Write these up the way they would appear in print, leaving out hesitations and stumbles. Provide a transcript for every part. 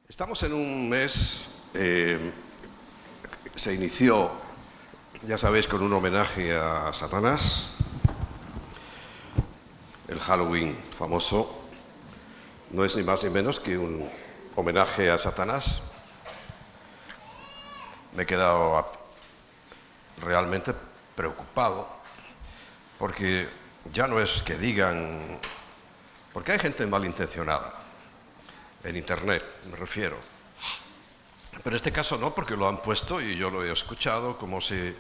Estamos en un mes, se inició, ya sabéis, con un homenaje a Satanás, el Halloween famoso. No es ni más ni menos que un homenaje a Satanás. Me he quedado realmente preocupado porque ya no es que digan, porque hay gente malintencionada, en Internet me refiero, pero en este caso no, porque lo han puesto y yo lo he escuchado como si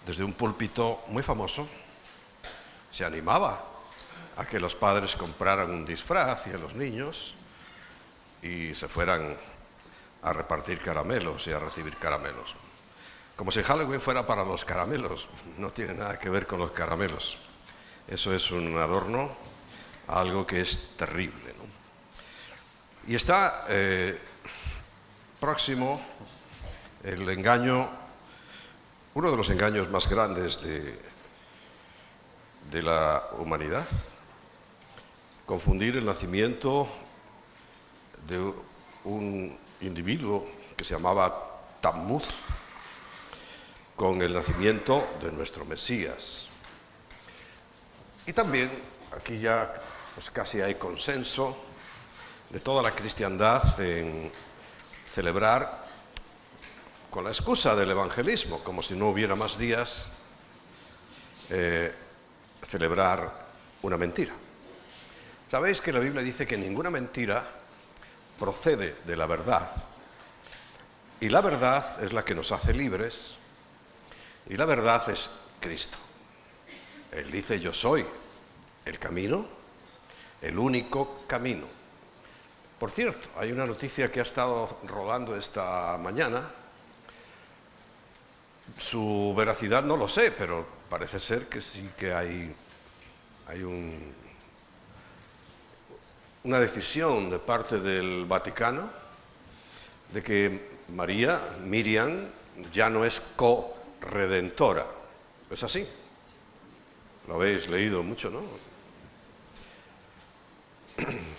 desde un púlpito muy famoso se animaba a que los padres compraran un disfraz y a los niños y se fueran a repartir caramelos y a recibir caramelos. Como si Halloween fuera para los caramelos. No tiene nada que ver con los caramelos. Eso es un adorno a algo que es terrible, ¿no? Y está próximo el engaño, uno de los engaños más grandes de la humanidad. Confundir el nacimiento de un individuo que se llamaba Tammuz con el nacimiento de nuestro Mesías. Y también, aquí ya pues casi hay consenso de toda la cristiandad en celebrar, con la excusa del evangelismo, como si no hubiera más días, celebrar una mentira. Sabéis que la Biblia dice que ninguna mentira procede de la verdad. Y la verdad es la que nos hace libres, y la verdad es Cristo. Él dice: yo soy el camino, el único camino. Por cierto, hay una noticia que ha estado rodando esta mañana. Su veracidad no lo sé, pero parece ser que sí que hay una decisión de parte del Vaticano de que Miriam, ya no es co-redentora. ¿Es así? Lo habéis leído mucho, ¿no?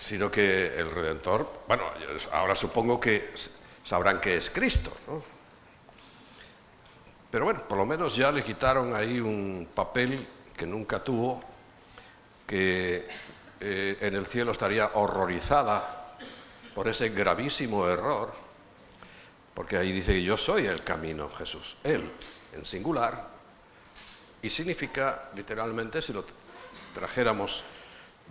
Sino que el Redentor, bueno, ahora supongo que sabrán que es Cristo, ¿no? Pero bueno, por lo menos ya le quitaron ahí un papel que nunca tuvo, que en el cielo estaría horrorizada por ese gravísimo error, porque ahí dice que yo soy el camino, Jesús, Él, en singular, y significa literalmente, si lo trajéramos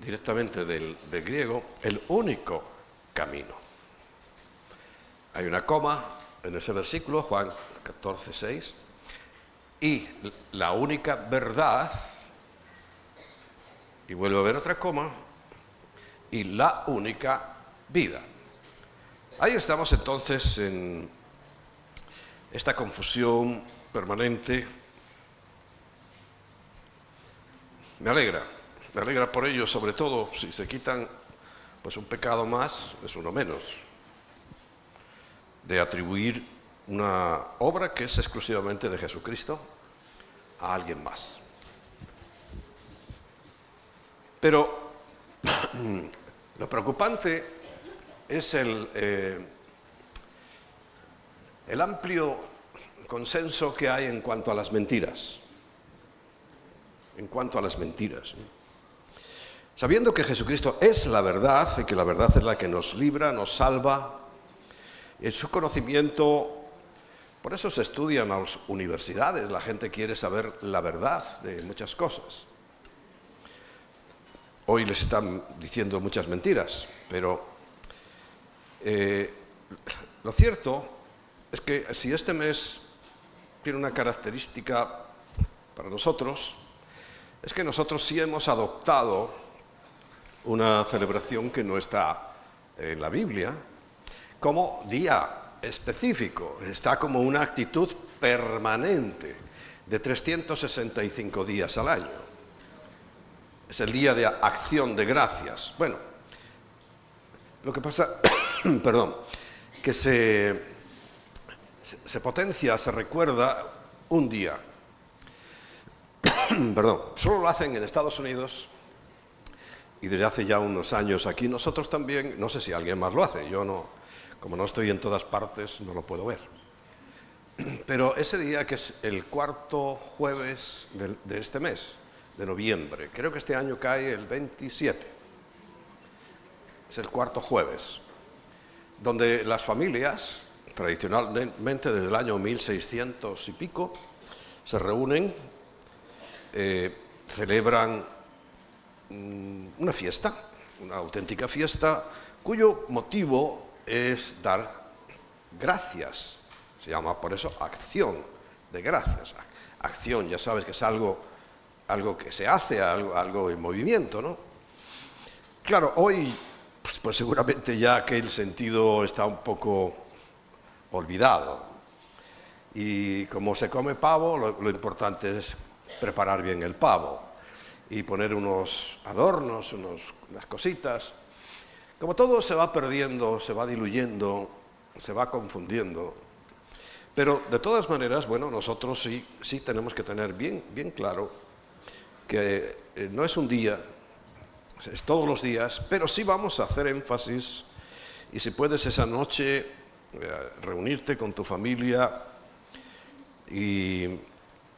directamente del griego, el único camino. Hay una coma en ese versículo, Juan 14:6, y la única verdad, y vuelve a haber otra coma, y la única vida. Ahí estamos entonces en esta confusión permanente. Me alegra por ello, sobre todo si se quitan pues un pecado más, es uno menos, de atribuir una obra que es exclusivamente de Jesucristo a alguien más. Pero lo preocupante es el amplio consenso que hay en cuanto a las mentiras. Sabiendo que Jesucristo es la verdad y que la verdad es la que nos libra, nos salva, en su conocimiento, por eso se estudian en las universidades, la gente quiere saber la verdad de muchas cosas. Hoy les están diciendo muchas mentiras, pero lo cierto es que si este mes tiene una característica para nosotros, es que nosotros sí hemos adoptado una celebración que no está en la Biblia como día específico, está como una actitud permanente de 365 días al año. Es el día de acción de gracias. Bueno, lo que pasa, perdón, que se potencia, se recuerda un día. Perdón, solo lo hacen en Estados Unidos y desde hace ya unos años aquí. Nosotros también, no sé si alguien más lo hace, yo no Como no estoy en todas partes, no lo puedo ver. Pero ese día, que es el cuarto jueves de este mes, de noviembre, creo que este año cae el 27, es el cuarto jueves, donde las familias, tradicionalmente desde el año 1600 y pico, se reúnen, celebran una fiesta, una auténtica fiesta, cuyo motivo es dar gracias. Se llama por eso acción de gracias. Acción, ya sabes que es algo que se hace, algo en movimiento, ¿no? Claro, hoy pues seguramente ya que el sentido está un poco olvidado. Y como se come pavo, lo importante es preparar bien el pavo y poner unos adornos, unas cositas. Como todo se va perdiendo, se va diluyendo, se va confundiendo. Pero de todas maneras, bueno, nosotros sí tenemos que tener bien claro que no es un día, es todos los días, pero sí vamos a hacer énfasis, y si puedes esa noche reunirte con tu familia y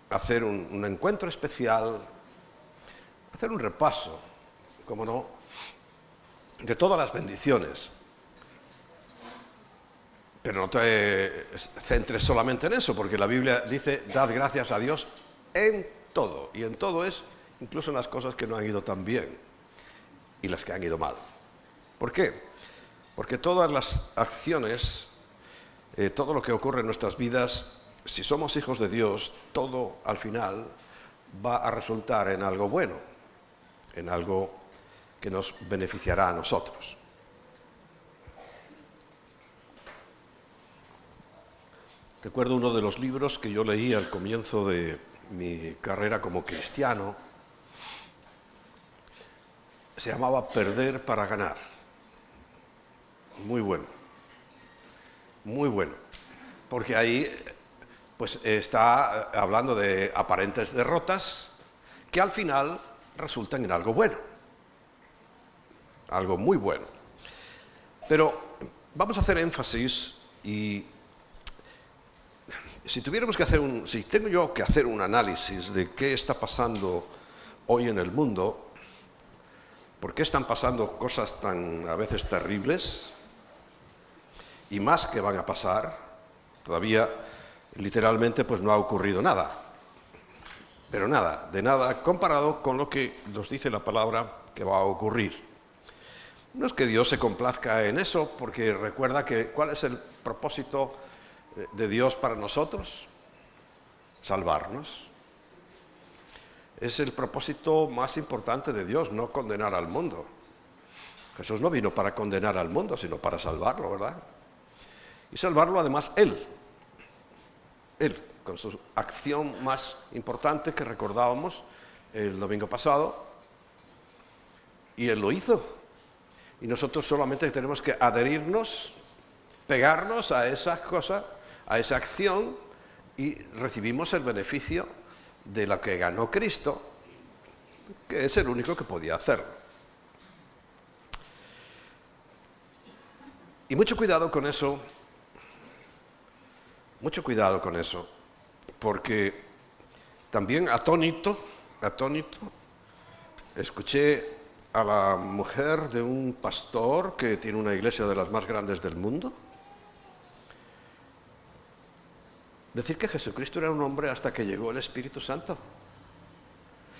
hacer un encuentro especial, hacer un repaso, como no, de todas las bendiciones. Pero no te centres solamente en eso, porque la Biblia dice, dad gracias a Dios en todo. Y en todo es, incluso en las cosas que no han ido tan bien y las que han ido mal. ¿Por qué? Porque todas las acciones, todo lo que ocurre en nuestras vidas, si somos hijos de Dios, todo al final va a resultar en algo bueno, en algo que nos beneficiará a nosotros. Recuerdo uno de los libros que yo leí al comienzo de mi carrera como cristiano. Se llamaba Perder para ganar. Muy bueno. Muy bueno. Porque ahí pues está hablando de aparentes derrotas que al final resultan en algo bueno. Algo muy bueno. Pero vamos a hacer énfasis y si tengo yo que hacer un análisis de qué está pasando hoy en el mundo, por qué están pasando cosas tan a veces terribles y más que van a pasar, todavía literalmente pues no ha ocurrido nada, pero nada, de nada comparado con lo que nos dice la palabra que va a ocurrir. No es que Dios se complazca en eso, porque recuerda que ¿cuál es el propósito de Dios para nosotros? Salvarnos. Es el propósito más importante de Dios, no condenar al mundo. Jesús no vino para condenar al mundo, sino para salvarlo, ¿verdad? Y salvarlo además Él, con su acción más importante que recordábamos el domingo pasado, y Él lo hizo. Y nosotros solamente tenemos que adherirnos, pegarnos a esa cosa, a esa acción, y recibimos el beneficio de lo que ganó Cristo, que es el único que podía hacerlo. Y mucho cuidado con eso, porque también atónito, escuché a la mujer de un pastor que tiene una iglesia de las más grandes del mundo decir que Jesucristo era un hombre hasta que llegó el Espíritu Santo.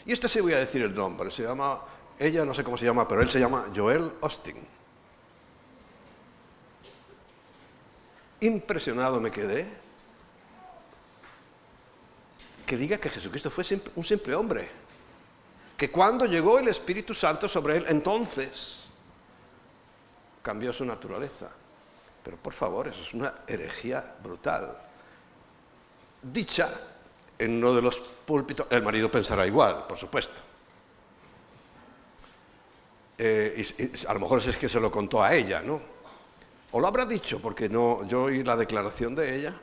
Y sí voy a decir el nombre, se llama, ella no sé cómo se llama, pero él se llama Joel Osteen. Impresionado me quedé que diga que Jesucristo fue un simple hombre, que cuando llegó el Espíritu Santo sobre él, entonces cambió su naturaleza. Pero por favor, eso es una herejía brutal. Dicha en uno de los púlpitos, el marido pensará igual, por supuesto. Y a lo mejor es que se lo contó a ella, ¿no? O lo habrá dicho, porque no, yo oí la declaración de ella.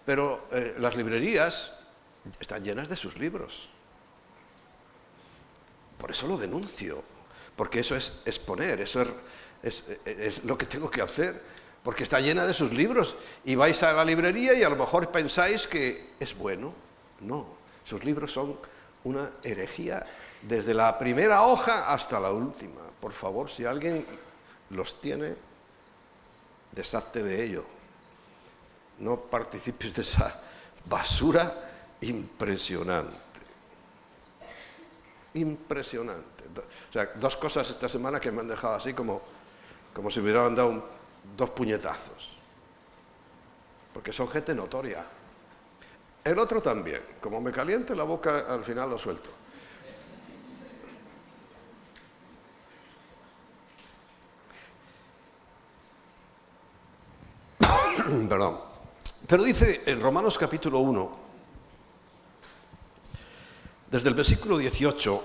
Pero las librerías están llenas de sus libros. Por eso lo denuncio, porque eso es exponer, eso es es lo que tengo que hacer, porque está llena de sus libros. Y vais a la librería y a lo mejor pensáis que es bueno. No, sus libros son una herejía desde la primera hoja hasta la última. Por favor, si alguien los tiene, deshazte de ello. No participes de esa basura impresionante. Impresionante. O sea, dos cosas esta semana que me han dejado así como si me hubieran dado dos puñetazos. Porque son gente notoria. El otro también. Como me caliente la boca, al final lo suelto. Perdón. Pero dice en Romanos capítulo 1, desde el versículo 18,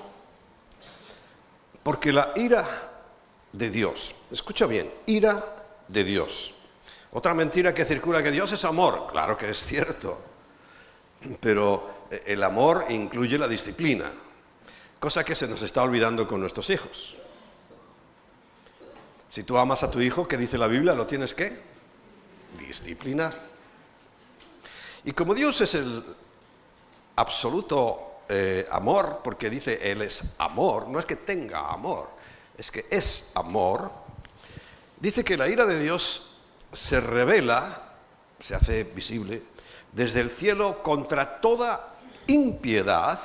porque la ira de Dios, escucha bien, ira de Dios. Otra mentira que circula, que Dios es amor. Claro que es cierto, pero el amor incluye la disciplina, cosa que se nos está olvidando con nuestros hijos. Si tú amas a tu hijo, ¿qué dice la Biblia? Lo tienes que disciplinar. Y como Dios es el absoluto amor, porque dice Él es amor, no es que tenga amor, es que es amor, dice que la ira de Dios se revela, se hace visible, desde el cielo contra toda impiedad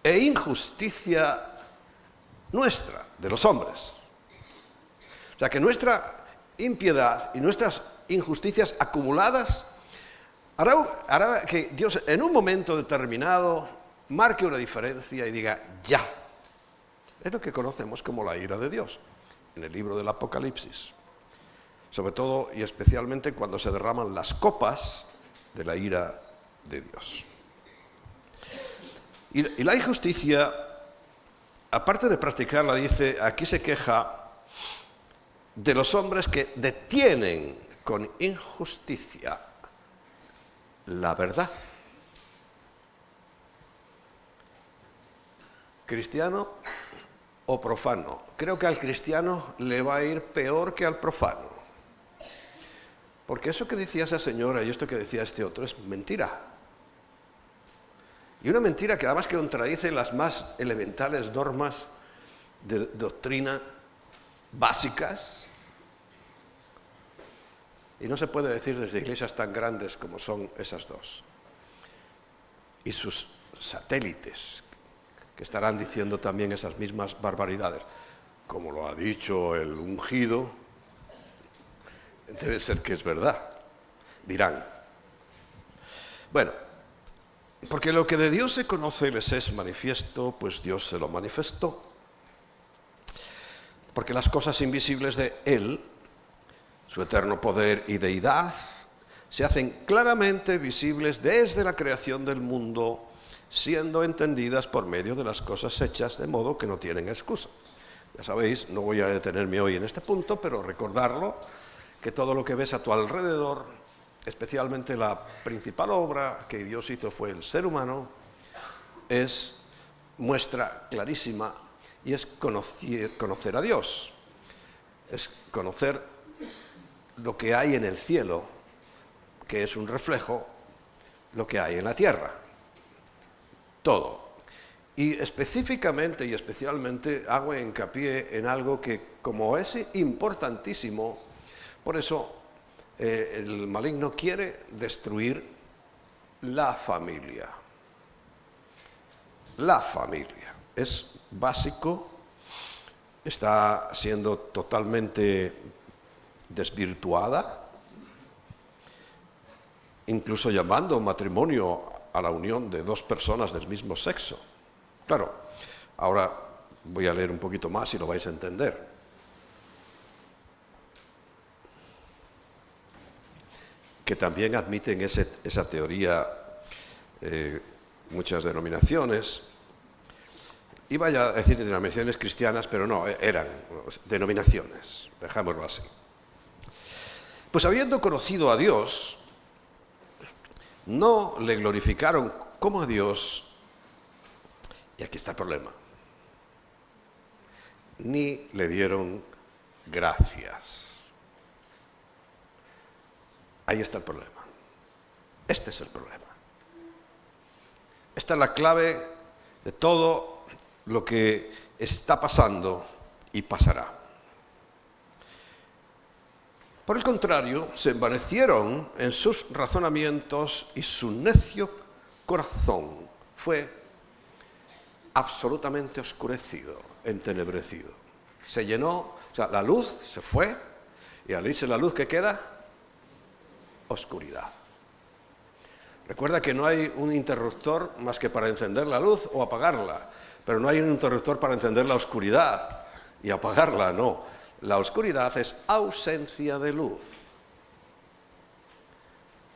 e injusticia nuestra, de los hombres. O sea que nuestra impiedad y nuestras injusticias acumuladas hará que Dios en un momento determinado marque una diferencia y diga ya. Es lo que conocemos como la ira de Dios en el libro del Apocalipsis. Sobre todo y especialmente cuando se derraman las copas de la ira de Dios. Y la injusticia, aparte de practicarla, dice, aquí se queja de los hombres que detienen con injusticia la verdad. ¿Cristiano o profano? Creo que al cristiano le va a ir peor que al profano. Porque eso que decía esa señora y esto que decía este otro es mentira. Y una mentira que además contradice las más elementales normas de doctrina básicas. Y no se puede decir desde iglesias tan grandes como son esas dos. Y sus satélites, que estarán diciendo también esas mismas barbaridades. Como lo ha dicho el ungido, debe ser que es verdad, dirán. Bueno, porque lo que de Dios se conoce les es manifiesto, pues Dios se lo manifestó. Porque las cosas invisibles de Él, su eterno poder y deidad, se hacen claramente visibles desde la creación del mundo, siendo entendidas por medio de las cosas hechas, de modo que no tienen excusa. Ya sabéis, no voy a detenerme hoy en este punto, pero recordarlo, que todo lo que ves a tu alrededor, especialmente la principal obra que Dios hizo fue el ser humano, es muestra clarísima y es conocer a Dios, es conocer lo que hay en el cielo, que es un reflejo lo que hay en la tierra. Todo. Y específicamente y especialmente hago hincapié en algo que, como es importantísimo, por eso el maligno quiere destruir la familia. La familia. Es básico, está siendo totalmente desvirtuada, incluso llamando matrimonio a la unión de dos personas del mismo sexo. Claro, ahora voy a leer un poquito más y lo vais a entender. Que también admiten esa teoría muchas denominaciones. Iba ya a decir denominaciones cristianas, pero no, eran denominaciones, dejámoslo así. Pues habiendo conocido a Dios, no le glorificaron como a Dios, y aquí está el problema, ni le dieron gracias. Ahí está el problema. Este es el problema. Esta es la clave de todo lo que está pasando y pasará. Por el contrario, se envanecieron en sus razonamientos y su necio corazón fue absolutamente oscurecido, entenebrecido. Se llenó, o sea, la luz se fue y al irse la luz, ¿qué queda? Oscuridad. Recuerda que no hay un interruptor más que para encender la luz o apagarla, pero no hay un interruptor para encender la oscuridad y apagarla, no. La oscuridad es ausencia de luz.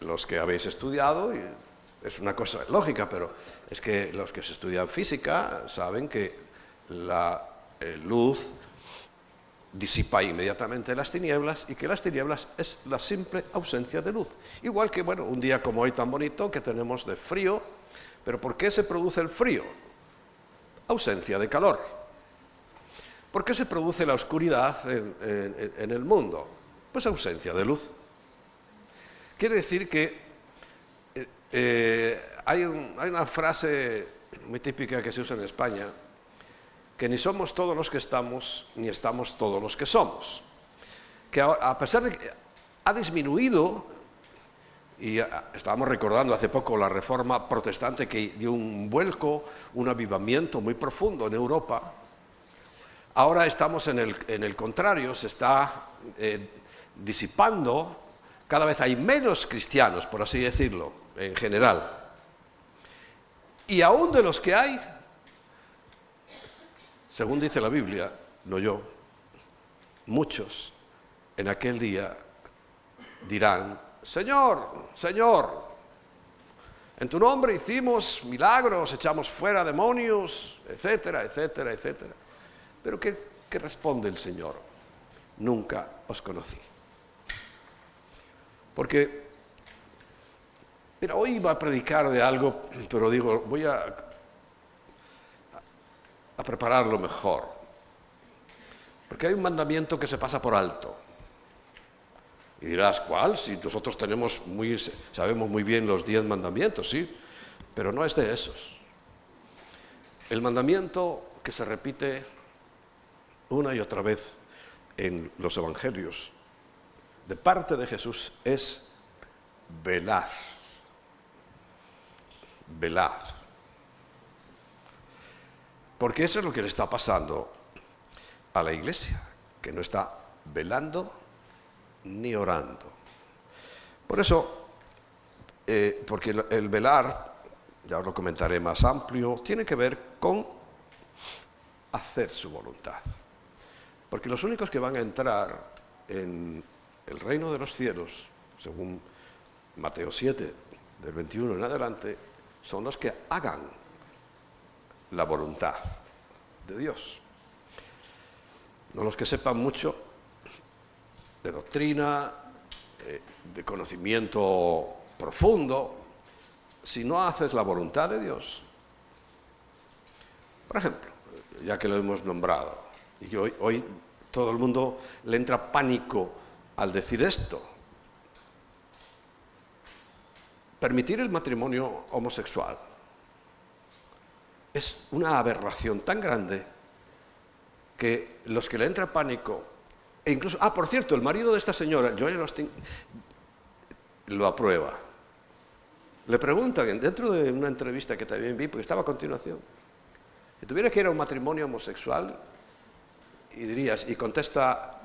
Los que habéis estudiado, y es una cosa lógica, pero es que los que se estudian física saben que la luz disipa inmediatamente las tinieblas y que las tinieblas es la simple ausencia de luz. Igual que, bueno, un día como hoy tan bonito que tenemos de frío, pero ¿por qué se produce el frío? Ausencia de calor. ¿Por qué se produce la oscuridad en el mundo? Pues ausencia de luz. Quiere decir que hay una frase muy típica que se usa en España, que ni somos todos los que estamos, ni estamos todos los que somos. Que a pesar de que ha disminuido, y estábamos recordando hace poco la Reforma protestante que dio un vuelco, un avivamiento muy profundo en Europa. Ahora estamos en el contrario, se está disipando, cada vez hay menos cristianos, por así decirlo, en general. Y aún de los que hay, según dice la Biblia, no yo, muchos en aquel día dirán, Señor, Señor, en tu nombre hicimos milagros, echamos fuera demonios, etcétera, etcétera, etcétera. Pero ¿qué responde el Señor? Nunca os conocí. Porque, mira, hoy iba a predicar de algo, pero digo, voy a prepararlo mejor. Porque hay un mandamiento que se pasa por alto. Y dirás, ¿cuál? Si nosotros sabemos muy bien los 10 mandamientos, sí, pero no es de esos. El mandamiento que se repite una y otra vez en los evangelios de parte de Jesús es velad. Velad. Porque eso es lo que le está pasando a la iglesia, que no está velando ni orando. Por eso, porque el velar, ya os lo comentaré más amplio, tiene que ver con hacer su voluntad. Porque los únicos que van a entrar en el reino de los cielos, según Mateo 7, del 21 en adelante, son los que hagan la voluntad de Dios. No los que sepan mucho de doctrina, de conocimiento profundo, si no haces la voluntad de Dios. Por ejemplo, ya que lo hemos nombrado, y hoy todo el mundo le entra pánico al decir esto. Permitir el matrimonio homosexual es una aberración tan grande que los que le entra pánico, e incluso, por cierto, el marido de esta señora, Joel Osteen, lo aprueba. Le preguntan, dentro de una entrevista que también vi, porque estaba a continuación, si tuviera que ir a un matrimonio homosexual, y dirías, y contesta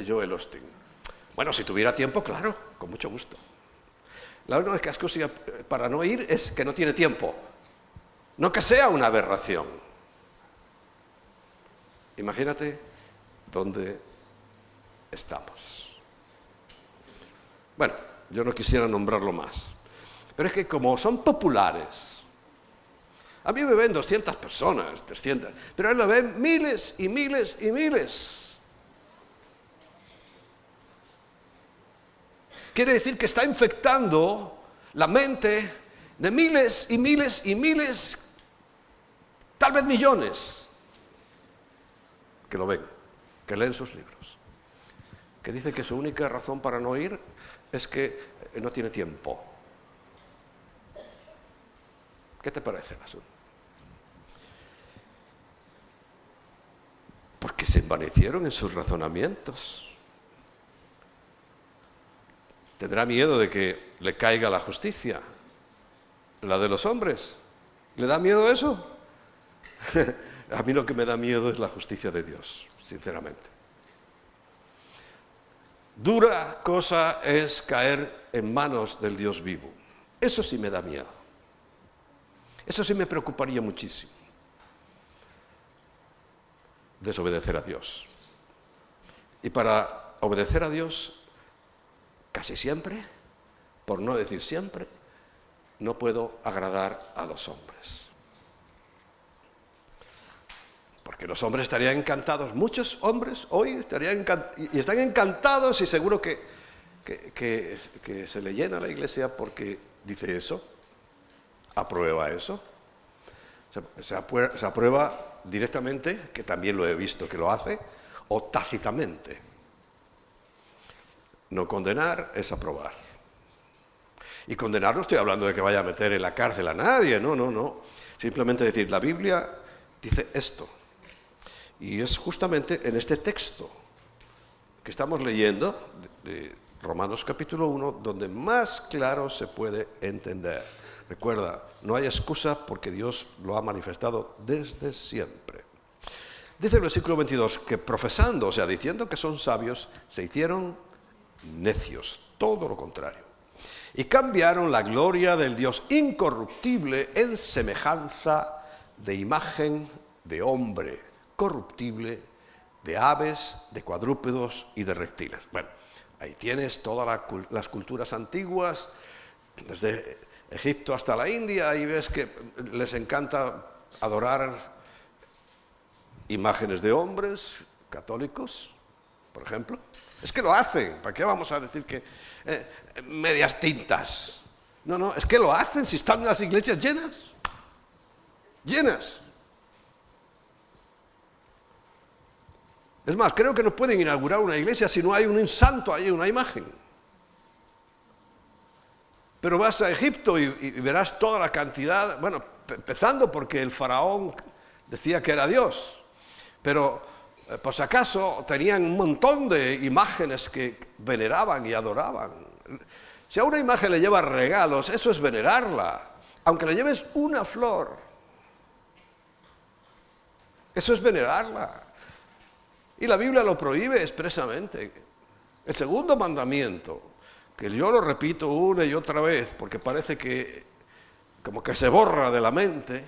Joel Osteen, bueno, si tuviera tiempo, claro, con mucho gusto. La única excusa para no ir es que no tiene tiempo, no que sea una aberración. Imagínate dónde estamos. Bueno, yo no quisiera nombrarlo más, pero es que como son populares, a mí me ven 200 personas, 300, pero a él lo ven miles y miles y miles. Quiere decir que está infectando la mente de miles y miles y miles, tal vez millones, que lo ven. que leen sus libros, que dice que su única razón para no ir es que no tiene tiempo. ¿Qué te parece el asunto? Porque se envanecieron en sus razonamientos. Tendrá miedo de que le caiga la justicia, la de los hombres. ¿Le da miedo eso? A mí lo que me da miedo es la justicia de Dios, sinceramente. Dura cosa es caer en manos del Dios vivo. Eso sí me da miedo. Eso sí me preocuparía muchísimo. Desobedecer a Dios. Y para obedecer a Dios, casi siempre, por no decir siempre, no puedo agradar a los hombres. Porque los hombres estarían encantados, muchos hombres hoy estarían encantados, y están encantados, y seguro que se le llena la iglesia porque dice eso, aprueba eso. Se aprueba directamente, que también lo he visto que lo hace, o tácitamente. No condenar es aprobar. Y condenar no estoy hablando de que vaya a meter en la cárcel a nadie, no. Simplemente decir, la Biblia dice esto. Y es justamente en este texto que estamos leyendo, de Romanos capítulo 1, donde más claro se puede entender. Recuerda, no hay excusa porque Dios lo ha manifestado desde siempre. Dice el versículo 22 que profesando, o sea, diciendo que son sabios, se hicieron necios, todo lo contrario. Y cambiaron la gloria del Dios incorruptible en semejanza de imagen de hombre corruptible, de aves, de cuadrúpedos y de reptiles. Bueno, ahí tienes todas las culturas antiguas, desde Egipto hasta la India, y ves que les encanta adorar imágenes de hombres católicos, por ejemplo. Es que lo hacen, ¿para qué vamos a decir que medias tintas? No, es que lo hacen si están las iglesias llenas. Llenas. Es más, creo que no pueden inaugurar una iglesia si no hay un santo ahí, una imagen. Pero vas a Egipto y verás toda la cantidad, bueno, empezando porque el faraón decía que era Dios, pero por si acaso tenían un montón de imágenes que veneraban y adoraban. Si a una imagen le llevas regalos, eso es venerarla, aunque le lleves una flor, eso es venerarla. Y la Biblia lo prohíbe expresamente. El segundo mandamiento, que yo lo repito una y otra vez, porque parece que como que se borra de la mente,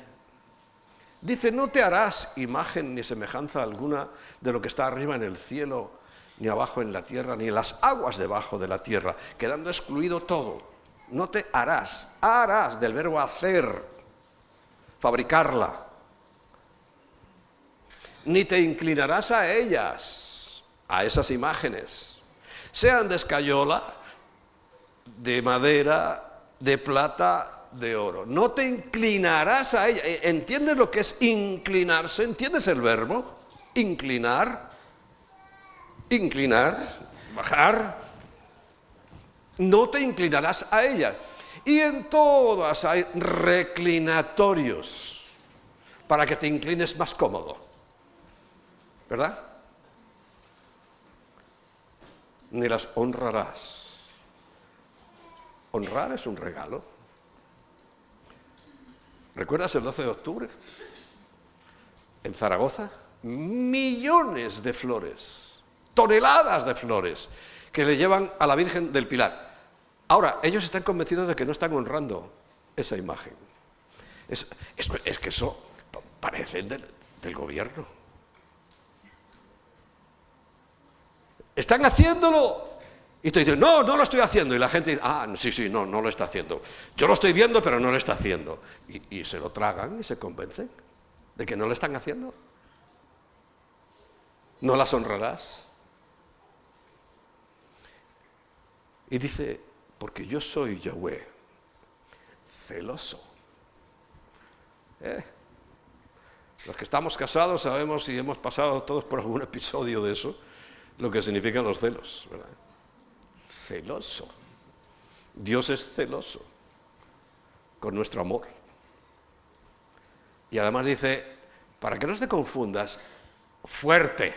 dice, no te harás imagen ni semejanza alguna de lo que está arriba en el cielo, ni abajo en la tierra, ni en las aguas debajo de la tierra, quedando excluido todo. No te harás, harás del verbo hacer, fabricarla. Ni te inclinarás a ellas, a esas imágenes, sean de escayola, de madera, de plata, de oro. No te inclinarás a ellas. ¿Entiendes lo que es inclinarse? ¿Entiendes el verbo? Inclinar, bajar. No te inclinarás a ellas. Y en todas hay reclinatorios para que te inclines más cómodo. ¿Verdad? Ni las honrarás. Honrar es un regalo. ¿Recuerdas el 12 de octubre? En Zaragoza, millones de flores, toneladas de flores, que le llevan a la Virgen del Pilar. Ahora, ellos están convencidos de que no están honrando esa imagen. Es que eso parece del gobierno. Están haciéndolo. Y tú dices, no lo estoy haciendo. Y la gente dice, sí, no lo está haciendo. Yo lo estoy viendo, pero no lo está haciendo. Y se lo tragan y se convencen de que no lo están haciendo. No las honrarás. Y dice, porque yo soy Yahweh, celoso. Los que estamos casados sabemos y hemos pasado todos por algún episodio de eso, lo que significan los celos, ¿verdad? Celoso. Dios es celoso con nuestro amor. Y además dice, para que no te confundas, fuerte.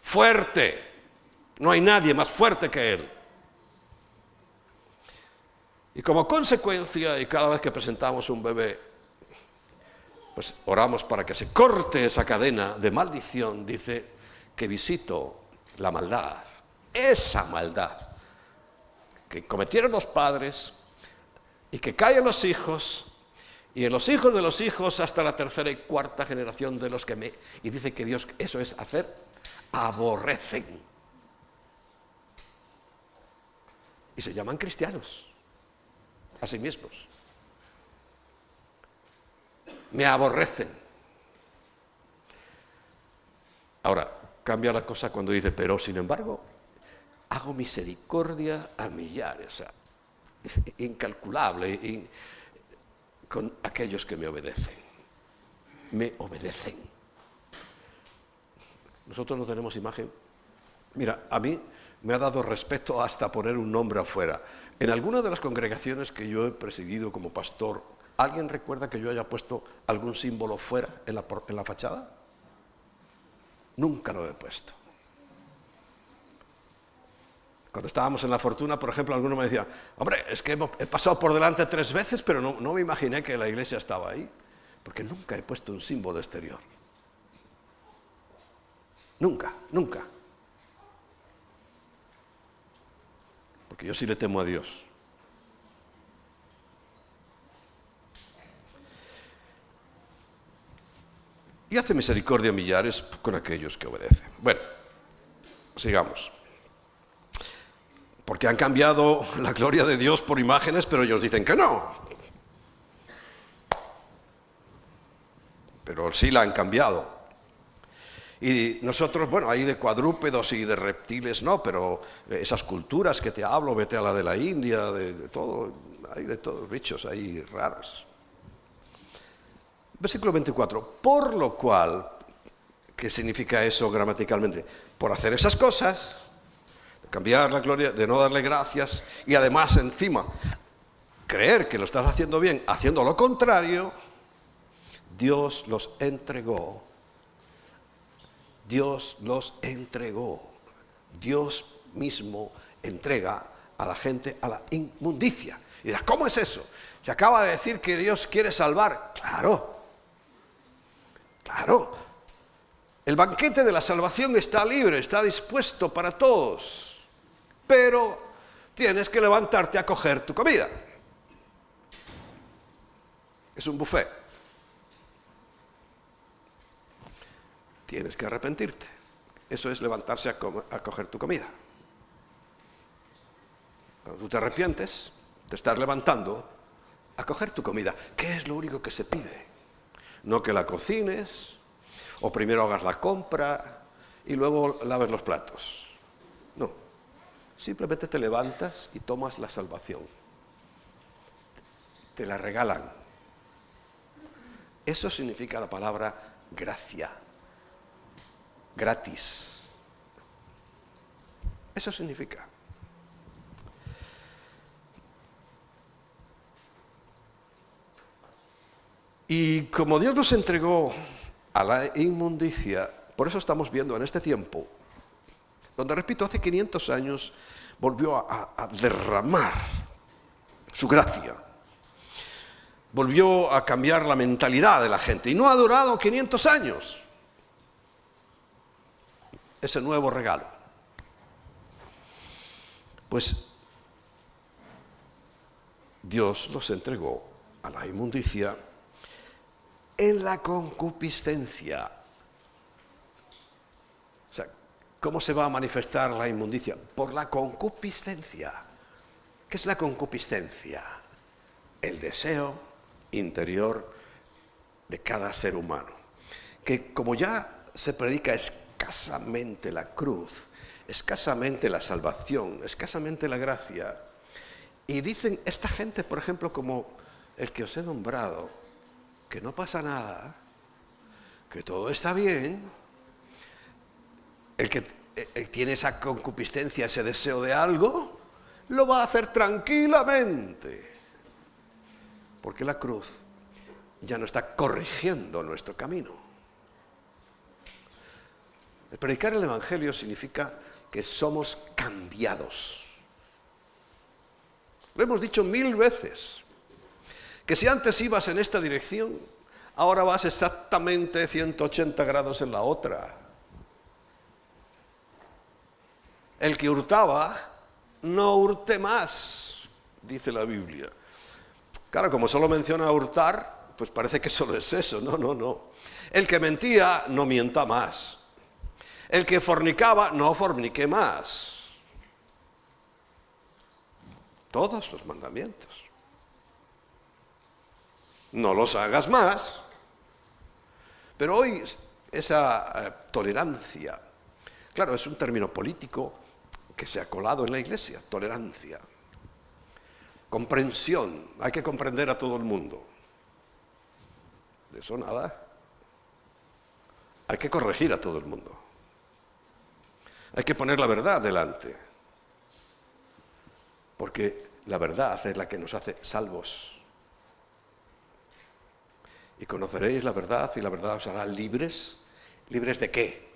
Fuerte. No hay nadie más fuerte que Él. Y como consecuencia, y cada vez que presentamos un bebé, pues oramos para que se corte esa cadena de maldición, dice que visito la maldad, esa maldad que cometieron los padres y que cae en los hijos, y en los hijos de los hijos hasta la tercera y cuarta generación de los que me... Y dice que Dios, eso es hacer, aborrecen. Y se llaman cristianos a sí mismos. Me aborrecen. Ahora, cambia la cosa cuando dice, pero sin embargo, hago misericordia a millares, o sea, incalculable, con aquellos que me obedecen. Me obedecen. Nosotros no tenemos imagen. Mira, a mí me ha dado respeto hasta poner un nombre afuera. En alguna de las congregaciones que yo he presidido como pastor, ¿alguien recuerda que yo haya puesto algún símbolo fuera en la fachada? Nunca lo he puesto. Cuando estábamos en La Fortuna, por ejemplo, alguno me decía, hombre, es que he pasado por delante 3 veces, pero no me imaginé que la iglesia estaba ahí, porque nunca he puesto un símbolo exterior. Nunca, nunca. Porque yo sí le temo a Dios. Y hace misericordia a millares con aquellos que obedecen. Bueno, sigamos. Porque han cambiado la gloria de Dios por imágenes, pero ellos dicen que no. Pero sí la han cambiado. Y nosotros, bueno, hay de cuadrúpedos y de reptiles, no, pero esas culturas que te hablo, vete a la de la India, de todo, hay de todos bichos ahí raros. Versículo 24, por lo cual, ¿qué significa eso gramaticalmente? Por hacer esas cosas, de cambiar la gloria, de no darle gracias, y además encima, creer que lo estás haciendo bien, haciendo lo contrario, Dios los entregó. Dios los entregó. Dios mismo entrega a la gente a la inmundicia. Y dirás, ¿cómo es eso? Se acaba de decir que Dios quiere salvar. Claro, claro. El banquete de la salvación está libre, está dispuesto para todos. Pero tienes que levantarte a coger tu comida. Es un buffet. Tienes que arrepentirte. Eso es levantarse a coger tu comida. Cuando tú te arrepientes, te estás levantando a coger tu comida. ¿Qué es lo único que se pide? No que la cocines, o primero hagas la compra y luego laves los platos. No. Simplemente te levantas y tomas la salvación. Te la regalan. Eso significa la palabra gracia. Gratis. Eso significa. Y como Dios nos entregó a la inmundicia, por eso estamos viendo en este tiempo, donde, repito, hace 500 años volvió a derramar su gracia. Volvió a cambiar la mentalidad de la gente. Y no ha durado 500 años. Ese nuevo regalo. Pues Dios los entregó a la inmundicia en la concupiscencia. O sea, ¿cómo se va a manifestar la inmundicia? Por la concupiscencia. ¿Qué es la concupiscencia? El deseo interior de cada ser humano. Que como ya se predica escasamente la cruz, escasamente la salvación, escasamente la gracia, y dicen esta gente, por ejemplo, como el que os he nombrado, que no pasa nada, que todo está bien, el que tiene esa concupiscencia, ese deseo de algo, lo va a hacer tranquilamente, porque la cruz ya no está corrigiendo nuestro camino. El predicar el Evangelio significa que somos cambiados. Lo hemos dicho 1000 veces, que si antes ibas en esta dirección, ahora vas exactamente 180 grados en la otra. El que hurtaba, no hurte más, dice la Biblia. Claro, como solo menciona hurtar, pues parece que solo es eso. No. El que mentía, no mienta más. El que fornicaba, no fornique más. Todos los mandamientos. No los hagas más. Pero hoy esa tolerancia, claro, es un término político que se ha colado en la Iglesia, tolerancia. Comprensión, hay que comprender a todo el mundo. De eso nada. Hay que corregir a todo el mundo. Hay que poner la verdad delante. Porque la verdad es la que nos hace salvos. Y conoceréis la verdad y la verdad os hará libres. ¿Libres de qué?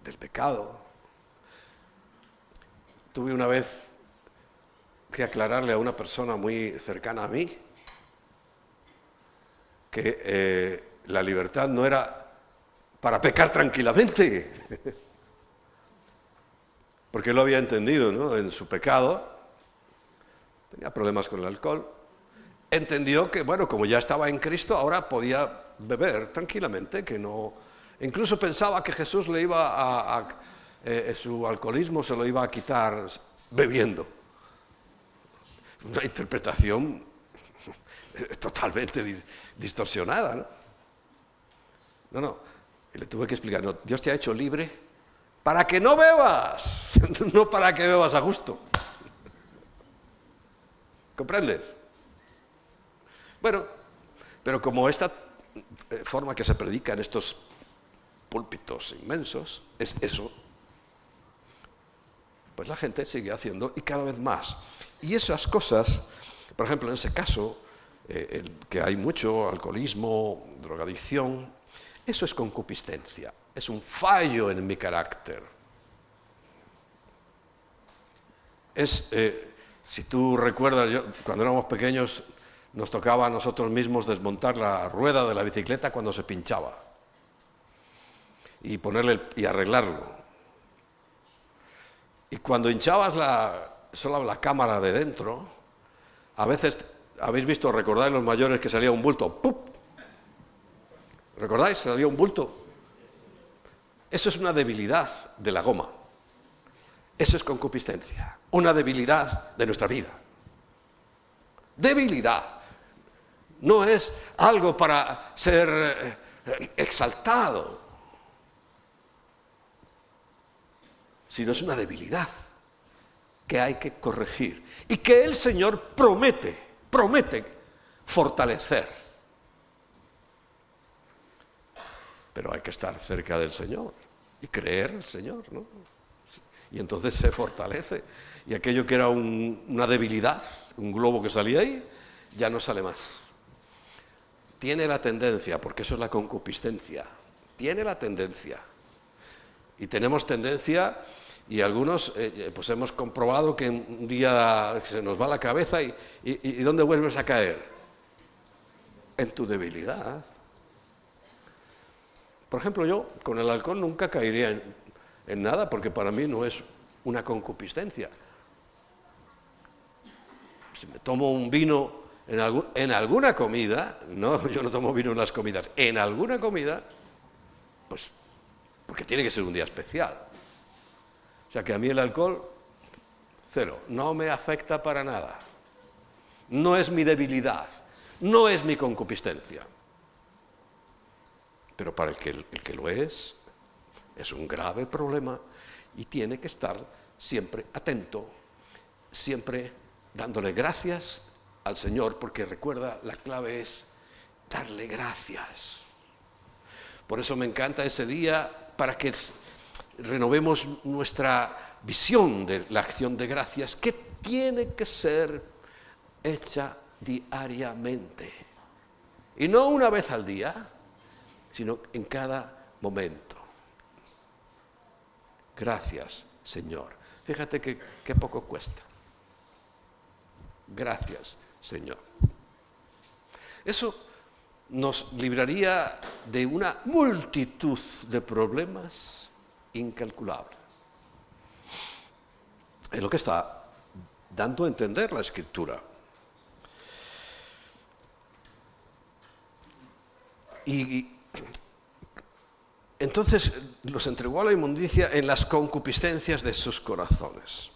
Del pecado. Tuve una vez que aclararle a una persona muy cercana a mí que la libertad no era para pecar tranquilamente, porque él lo había entendido, ¿no? En su pecado, tenía problemas con el alcohol, entendió que, bueno, como ya estaba en Cristo, ahora podía beber tranquilamente, que no, incluso pensaba que Jesús le iba su alcoholismo se lo iba a quitar bebiendo. Una interpretación totalmente distorsionada, ¿no? No, y le tuve que explicar, no, Dios te ha hecho libre para que no bebas, no para que bebas a gusto. ¿Comprendes? Bueno, pero como esta forma que se predica en estos púlpitos inmensos es eso, pues la gente sigue haciendo y cada vez más. Y esas cosas, por ejemplo, en ese caso, que hay mucho alcoholismo, drogadicción, eso es concupiscencia, es un fallo en mi carácter. Si tú recuerdas, cuando éramos pequeños, nos tocaba a nosotros mismos desmontar la rueda de la bicicleta cuando se pinchaba y y arreglarlo. Y cuando hinchabas solo la cámara de dentro, a veces habéis visto, recordáis los mayores que salía un bulto, ¡pup! ¿Recordáis? Salía un bulto. Eso es una debilidad de la goma. Eso es concupiscencia, una debilidad de nuestra vida. Debilidad. No es algo para ser exaltado, sino es una debilidad que hay que corregir y que el Señor promete fortalecer. Pero hay que estar cerca del Señor y creer en el Señor, ¿no? Y entonces se fortalece. Y aquello que era una debilidad, un globo que salía ahí, ya no sale más. Tiene la tendencia, porque eso es la concupiscencia, tiene la tendencia. Y tenemos tendencia, y algunos pues hemos comprobado que un día se nos va la cabeza y ¿dónde vuelves a caer? En tu debilidad. Por ejemplo, yo con el alcohol nunca caería en nada, porque para mí no es una concupiscencia. Si me tomo un vino en alguna comida, no, yo no tomo vino en las comidas, en alguna comida, pues porque tiene que ser un día especial. O sea que a mí el alcohol, cero, no me afecta para nada. No es mi debilidad, no es mi concupiscencia. Pero para el que lo es un grave problema y tiene que estar siempre atento, siempre dándole gracias al Señor, porque recuerda, la clave es darle gracias. Por eso me encanta ese día, para que renovemos nuestra visión de la acción de gracias, que tiene que ser hecha diariamente. Y no una vez al día, sino en cada momento. Gracias, Señor. Fíjate qué poco cuesta. Gracias, Señor. Eso nos libraría de una multitud de problemas incalculables. Es lo que está dando a entender la Escritura. Y entonces los entregó a la inmundicia en las concupiscencias de sus corazones.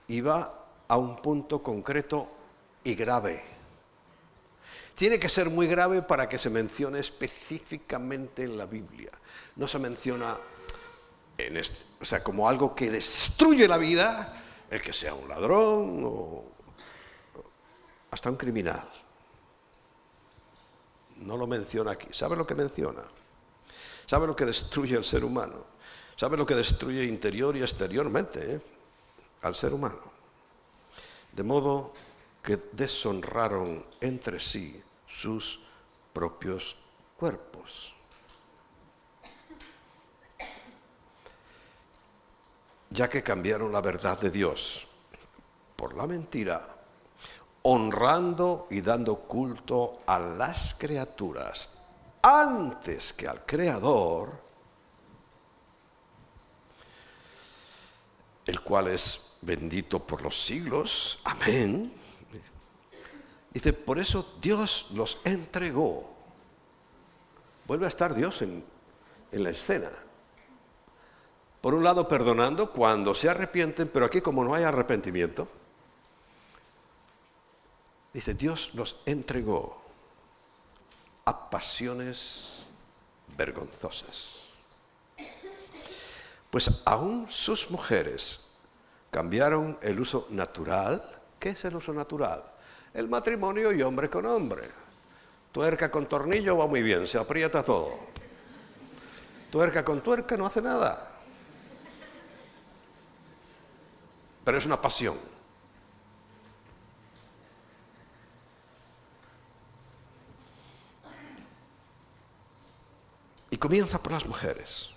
Y va a un punto concreto y grave. Tiene que ser muy grave para que se mencione específicamente en la Biblia. No se menciona como algo que destruye la vida, el que sea un ladrón o hasta un criminal. No lo menciona aquí. ¿Sabe lo que menciona? ¿Sabe lo que destruye al ser humano? ¿Sabe lo que destruye interior y exteriormente al ser humano? De modo que deshonraron entre sí sus propios cuerpos. Ya que cambiaron la verdad de Dios por la mentira, honrando y dando culto a las criaturas antes que al Creador, el cual es bendito por los siglos. Amén. Dice, por eso Dios los entregó. Vuelve a estar Dios en la escena. Por un lado, perdonando cuando se arrepienten, pero aquí como no hay arrepentimiento, dice, Dios los entregó a pasiones vergonzosas. Pues aún sus mujeres cambiaron el uso natural. ¿Qué es el uso natural? El matrimonio y hombre con hombre. Tuerca con tornillo va muy bien, se aprieta todo. Tuerca con tuerca no hace nada. Pero es una pasión. Y comienza por las mujeres.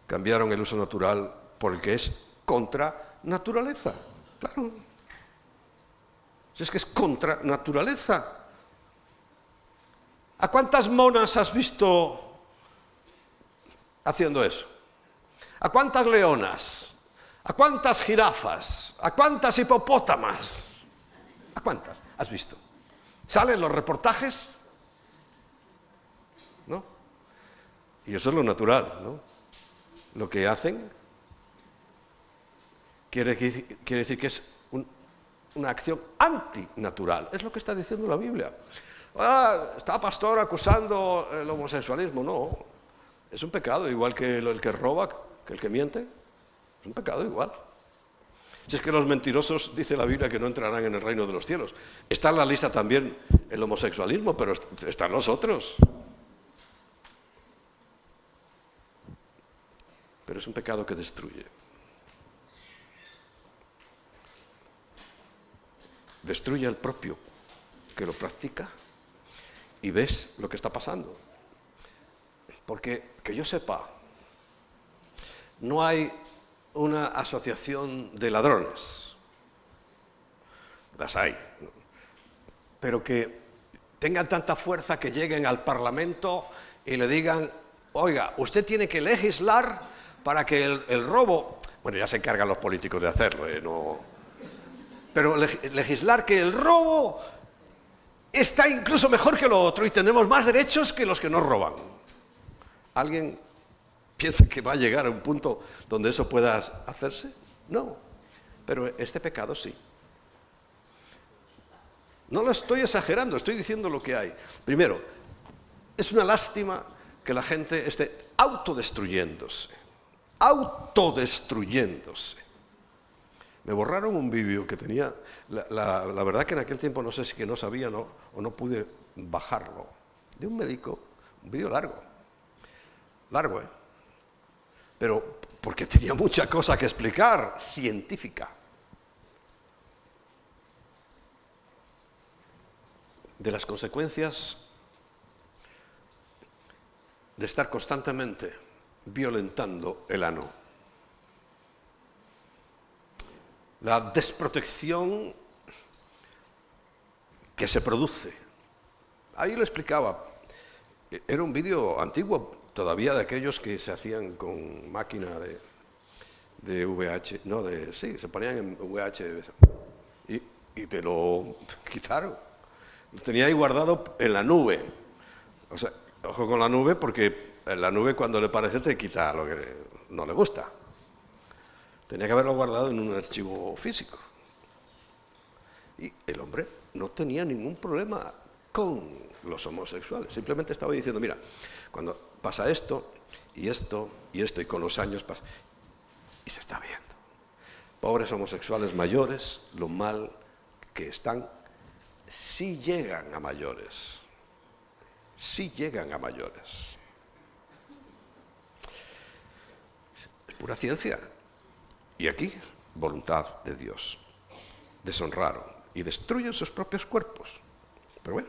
Cambiaron el uso natural por el que es contra naturaleza. Claro. Si es que es contra naturaleza. ¿A cuántas monas has visto haciendo eso? ¿A cuántas leonas? ¿A cuántas jirafas? ¿A cuántas hipopótamas? ¿A cuántas has visto? ¿Salen los reportajes? ¿No? Y eso es lo natural, ¿no? Lo que hacen quiere decir que es una acción antinatural. Es lo que está diciendo la Biblia. Está pastor acusando el homosexualismo. No, es un pecado, igual que el que roba, que el que miente. Es un pecado igual. Si es que los mentirosos, dice la Biblia, que no entrarán en el reino de los cielos. Está en la lista también el homosexualismo, pero están los otros. Pero es un pecado que destruye. Destruye al propio que lo practica y ves lo que está pasando. Porque, que yo sepa, no hay una asociación de ladrones. Las hay. Pero que tengan tanta fuerza que lleguen al Parlamento y le digan, oiga, usted tiene que legislar para que el robo... Bueno, ya se encargan los políticos de hacerlo, no... Pero legislar que el robo está incluso mejor que lo otro y tenemos más derechos que los que no roban. ¿Alguien piensa que va a llegar a un punto donde eso pueda hacerse? No, pero este pecado sí. No lo estoy exagerando, estoy diciendo lo que hay. Primero, es una lástima que la gente esté autodestruyéndose. Me borraron un vídeo que tenía, la verdad que en aquel tiempo no sé si que no sabía o no pude bajarlo, de un médico, un vídeo largo, pero porque tenía mucha cosa que explicar, científica, de las consecuencias de estar constantemente violentando el ano. La desprotección que se produce. Ahí lo explicaba. Era un vídeo antiguo, todavía de aquellos que se hacían con máquina de VH. Sí, se ponían en VH y te lo quitaron. Lo tenía ahí guardado en la nube. O sea, ojo con la nube, porque en la nube cuando le parece te quita lo que no le gusta. Tenía que haberlo guardado en un archivo físico. Y el hombre no tenía ningún problema con los homosexuales. Simplemente estaba diciendo, mira, cuando pasa esto, y esto, y esto, y con los años pasa... Y se está viendo. Pobres homosexuales mayores, lo mal que están, si llegan a mayores. Si llegan a mayores. Es pura ciencia. Y aquí, voluntad de Dios. Deshonraron y destruyen sus propios cuerpos. Pero bueno,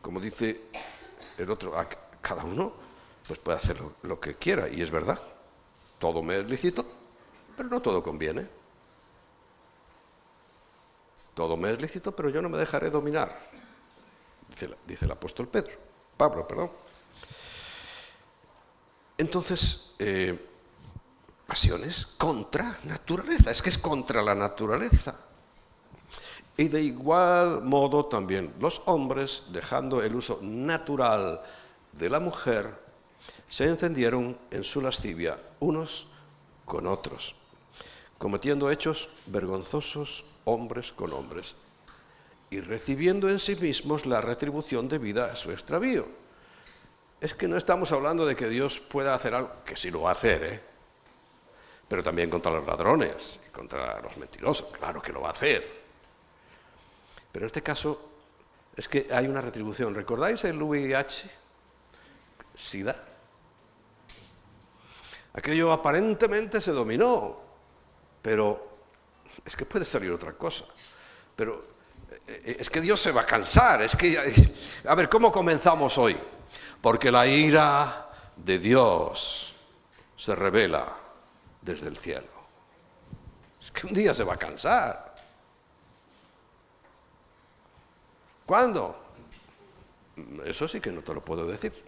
como dice el otro, cada uno pues puede hacer lo que quiera, y es verdad. Todo me es lícito, pero no todo conviene. Todo me es lícito, pero yo no me dejaré dominar, dice el apóstol Pablo. Entonces, pasiones contra naturaleza, es que es contra la naturaleza. Y de igual modo también los hombres, dejando el uso natural de la mujer, se encendieron en su lascivia unos con otros, cometiendo hechos vergonzosos hombres con hombres, y recibiendo en sí mismos la retribución debida a su extravío. Es que no estamos hablando de que Dios pueda hacer algo, que sí lo va a hacer, pero también contra los ladrones y contra los mentirosos, claro que lo va a hacer. Pero en este caso es que hay una retribución. ¿Recordáis el VIH? SIDA. Aquello aparentemente se dominó, pero es que puede salir otra cosa. Pero es que Dios se va a cansar. A ver, ¿cómo comenzamos hoy? Porque la ira de Dios se revela desde el cielo. Es que un día se va a cansar. ¿Cuándo? Eso sí que no te lo puedo decir.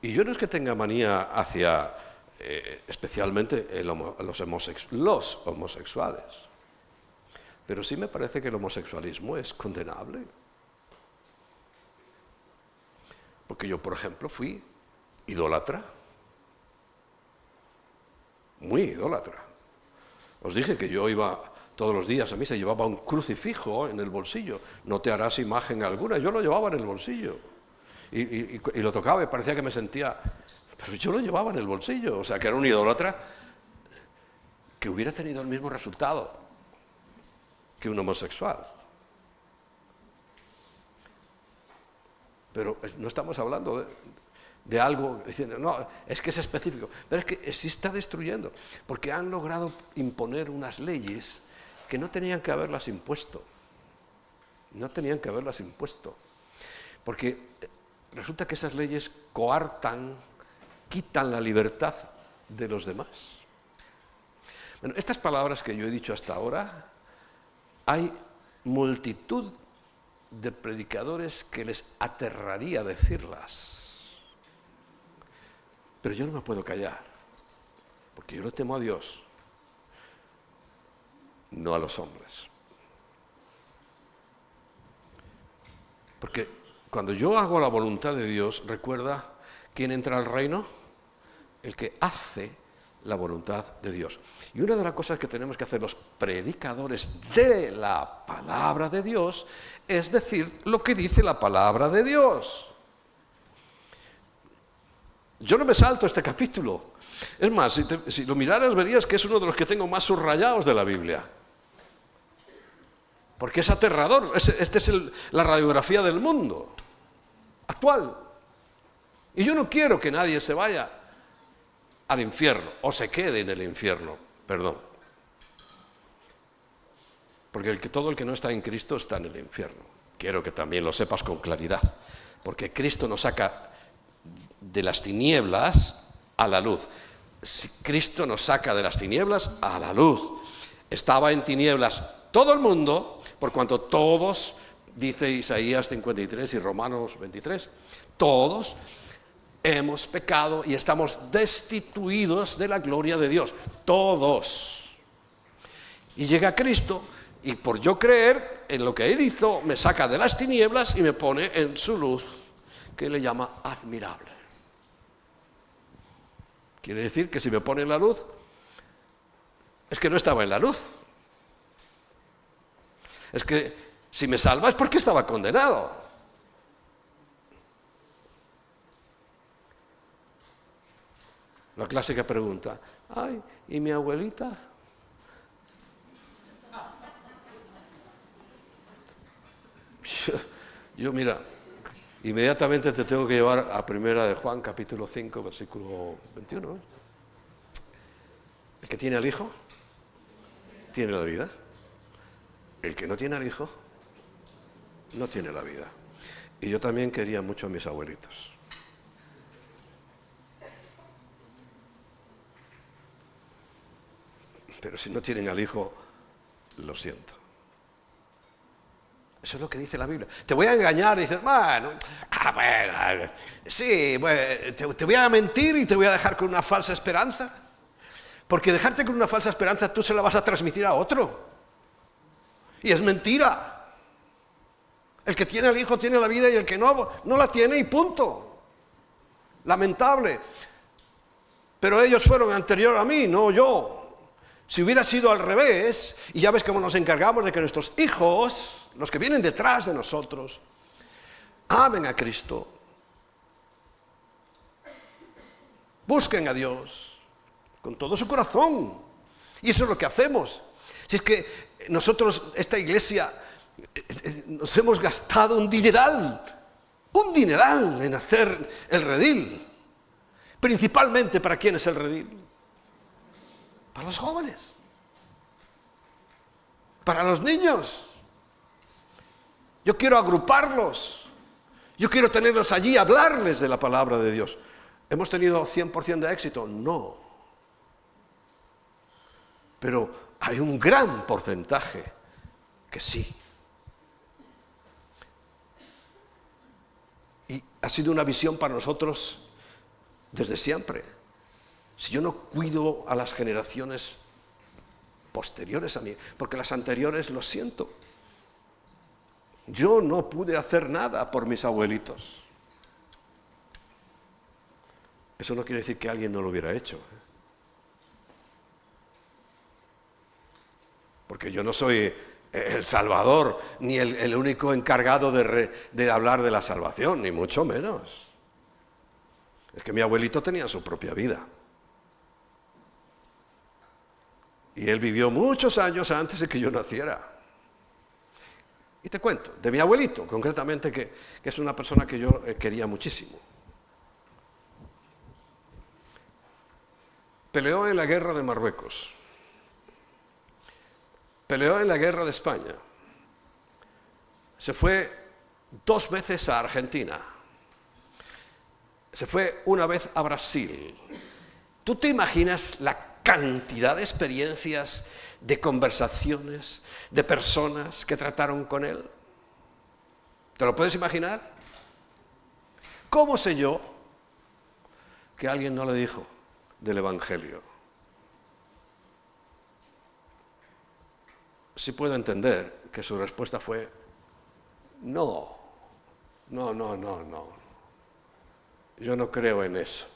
Y yo no es que tenga manía hacia, especialmente los homosexuales, pero sí me parece que el homosexualismo es condenable. Porque yo, por ejemplo, fui idólatra, muy idólatra. Os dije que yo iba todos los días a misa, llevaba un crucifijo en el bolsillo. No te harás imagen alguna, yo lo llevaba en el bolsillo. Y lo tocaba y parecía que me sentía... Pero yo lo llevaba en el bolsillo, o sea, que era un idólatra que hubiera tenido el mismo resultado que un homosexual. Pero no estamos hablando de algo, diciendo, no, es que es específico, pero es que sí está destruyendo, porque han logrado imponer unas leyes que no tenían que haberlas impuesto. No tenían que haberlas impuesto. Porque resulta que esas leyes coartan, quitan la libertad de los demás. Bueno, estas palabras que yo he dicho hasta ahora, hay multitud de predicadores que les aterraría decirlas. Pero yo no me puedo callar, porque yo le temo a Dios, no a los hombres. Porque cuando yo hago la voluntad de Dios, recuerda, ¿quién entra al reino? El que hace la voluntad de Dios. Y una de las cosas que tenemos que hacer los predicadores de la palabra de Dios es decir lo que dice la palabra de Dios. Yo no me salto este capítulo. Es más, si lo miraras verías que es uno de los que tengo más subrayados de la Biblia. Porque es aterrador. Esta es la radiografía del mundo actual. Y yo no quiero que nadie se vaya al infierno, o se quede en el infierno, perdón. Porque todo el que no está en Cristo está en el infierno. Quiero que también lo sepas con claridad. Porque Cristo nos saca de las tinieblas a la luz. Cristo nos saca de las tinieblas a la luz. Estaba en tinieblas todo el mundo, por cuanto todos, dice Isaías 53 y Romanos 23, todos hemos pecado y estamos destituidos de la gloria de Dios. Todos. Y llega Cristo y por yo creer en lo que Él hizo, me saca de las tinieblas y me pone en su luz, que le llama admirable. Quiere decir que si me pone en la luz, es que no estaba en la luz. Es que si me salva es porque estaba condenado. La clásica pregunta, ay, ¿y mi abuelita? Yo mira, inmediatamente te tengo que llevar a Primera de Juan, capítulo 5, versículo 21. ¿Eh? El que tiene al Hijo, tiene la vida. El que no tiene al Hijo, no tiene la vida. Y yo también quería mucho a mis abuelitos. Pero si no tienen al Hijo, lo siento. Eso es lo que dice la Biblia. Te voy a engañar y dices, bueno, sí, bueno, te voy a mentir y te voy a dejar con una falsa esperanza. Porque dejarte con una falsa esperanza tú se la vas a transmitir a otro. Y es mentira. El que tiene al Hijo tiene la vida y el que no la tiene y punto. Lamentable. Pero ellos fueron anterior a mí, no yo. Si hubiera sido al revés, y ya ves cómo nos encargamos de que nuestros hijos, los que vienen detrás de nosotros, amen a Cristo, busquen a Dios con todo su corazón. Y eso es lo que hacemos. Si es que nosotros, esta iglesia, nos hemos gastado un dineral en hacer el redil. Principalmente, ¿para quién es el redil? Para los jóvenes, para los niños. Yo quiero agruparlos, yo quiero tenerlos allí, hablarles de la palabra de Dios. ¿Hemos tenido 100% de éxito? No. Pero hay un gran porcentaje que sí. Y ha sido una visión para nosotros desde siempre. Si yo no cuido a las generaciones posteriores a mí, porque las anteriores, lo siento, yo no pude hacer nada por mis abuelitos. Eso no quiere decir que alguien no lo hubiera hecho. Porque yo no soy el Salvador, ni el único encargado de hablar de la salvación, ni mucho menos. Es que mi abuelito tenía su propia vida. Y él vivió muchos años antes de que yo naciera. Y te cuento, de mi abuelito, concretamente, que es una persona que yo quería muchísimo. Peleó en la guerra de Marruecos. Peleó en la guerra de España. Se fue 2 veces a Argentina. Se fue una vez a Brasil. ¿Tú te imaginas la cantidad de experiencias, de conversaciones, de personas que trataron con él? ¿Te lo puedes imaginar? ¿Cómo sé yo que alguien no le dijo del Evangelio? Sí puedo entender que su respuesta fue no. Yo no creo en eso.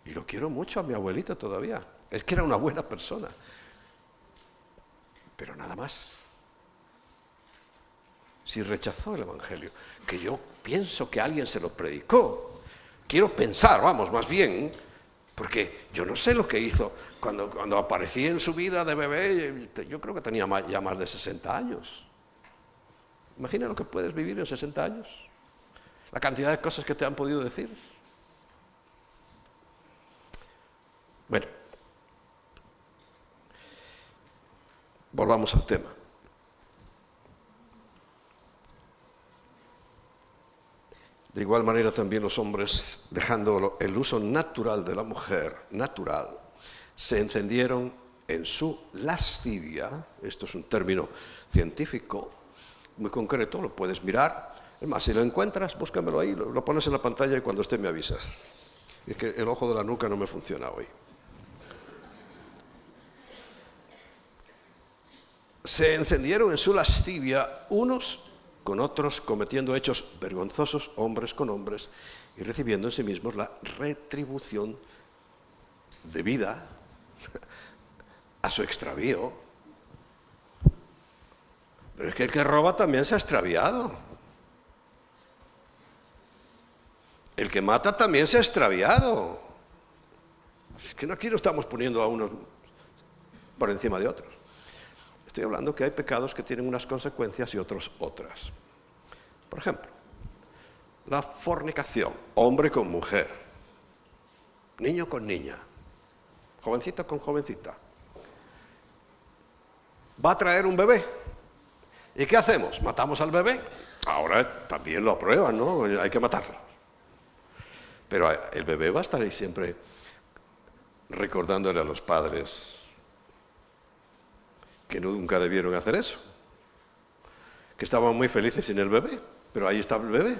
Y lo quiero mucho a mi abuelito todavía. Es que era una buena persona. Pero nada más. Si rechazó el Evangelio, que yo pienso que alguien se lo predicó, quiero pensar, vamos, más bien, porque yo no sé lo que hizo cuando aparecí en su vida de bebé. Yo creo que tenía ya más de 60 años. Imagina lo que puedes vivir en 60 años. La cantidad de cosas que te han podido decir. Bueno, volvamos al tema. De igual manera también los hombres, dejando el uso natural de la mujer, natural, se encendieron en su lascivia. Esto es un término científico muy concreto, lo puedes mirar. Es más, si lo encuentras, búscamelo ahí, lo pones en la pantalla y cuando esté me avisas. Es que el ojo de la nuca no me funciona hoy. Se encendieron en su lascivia unos con otros, cometiendo hechos vergonzosos, hombres con hombres, y recibiendo en sí mismos la retribución debida a su extravío. Pero es que el que roba también se ha extraviado. El que mata también se ha extraviado. Es que aquí no estamos poniendo a unos por encima de otros. Estoy hablando que hay pecados que tienen unas consecuencias y otros otras. Por ejemplo, la fornicación, hombre con mujer, niño con niña, jovencito con jovencita. Va a traer un bebé. ¿Y qué hacemos? ¿Matamos al bebé? Ahora también lo aprueban, ¿no? Hay que matarlo. Pero el bebé va a estar ahí siempre recordándole a los padres que nunca debieron hacer eso, que estaban muy felices sin el bebé, pero ahí está el bebé.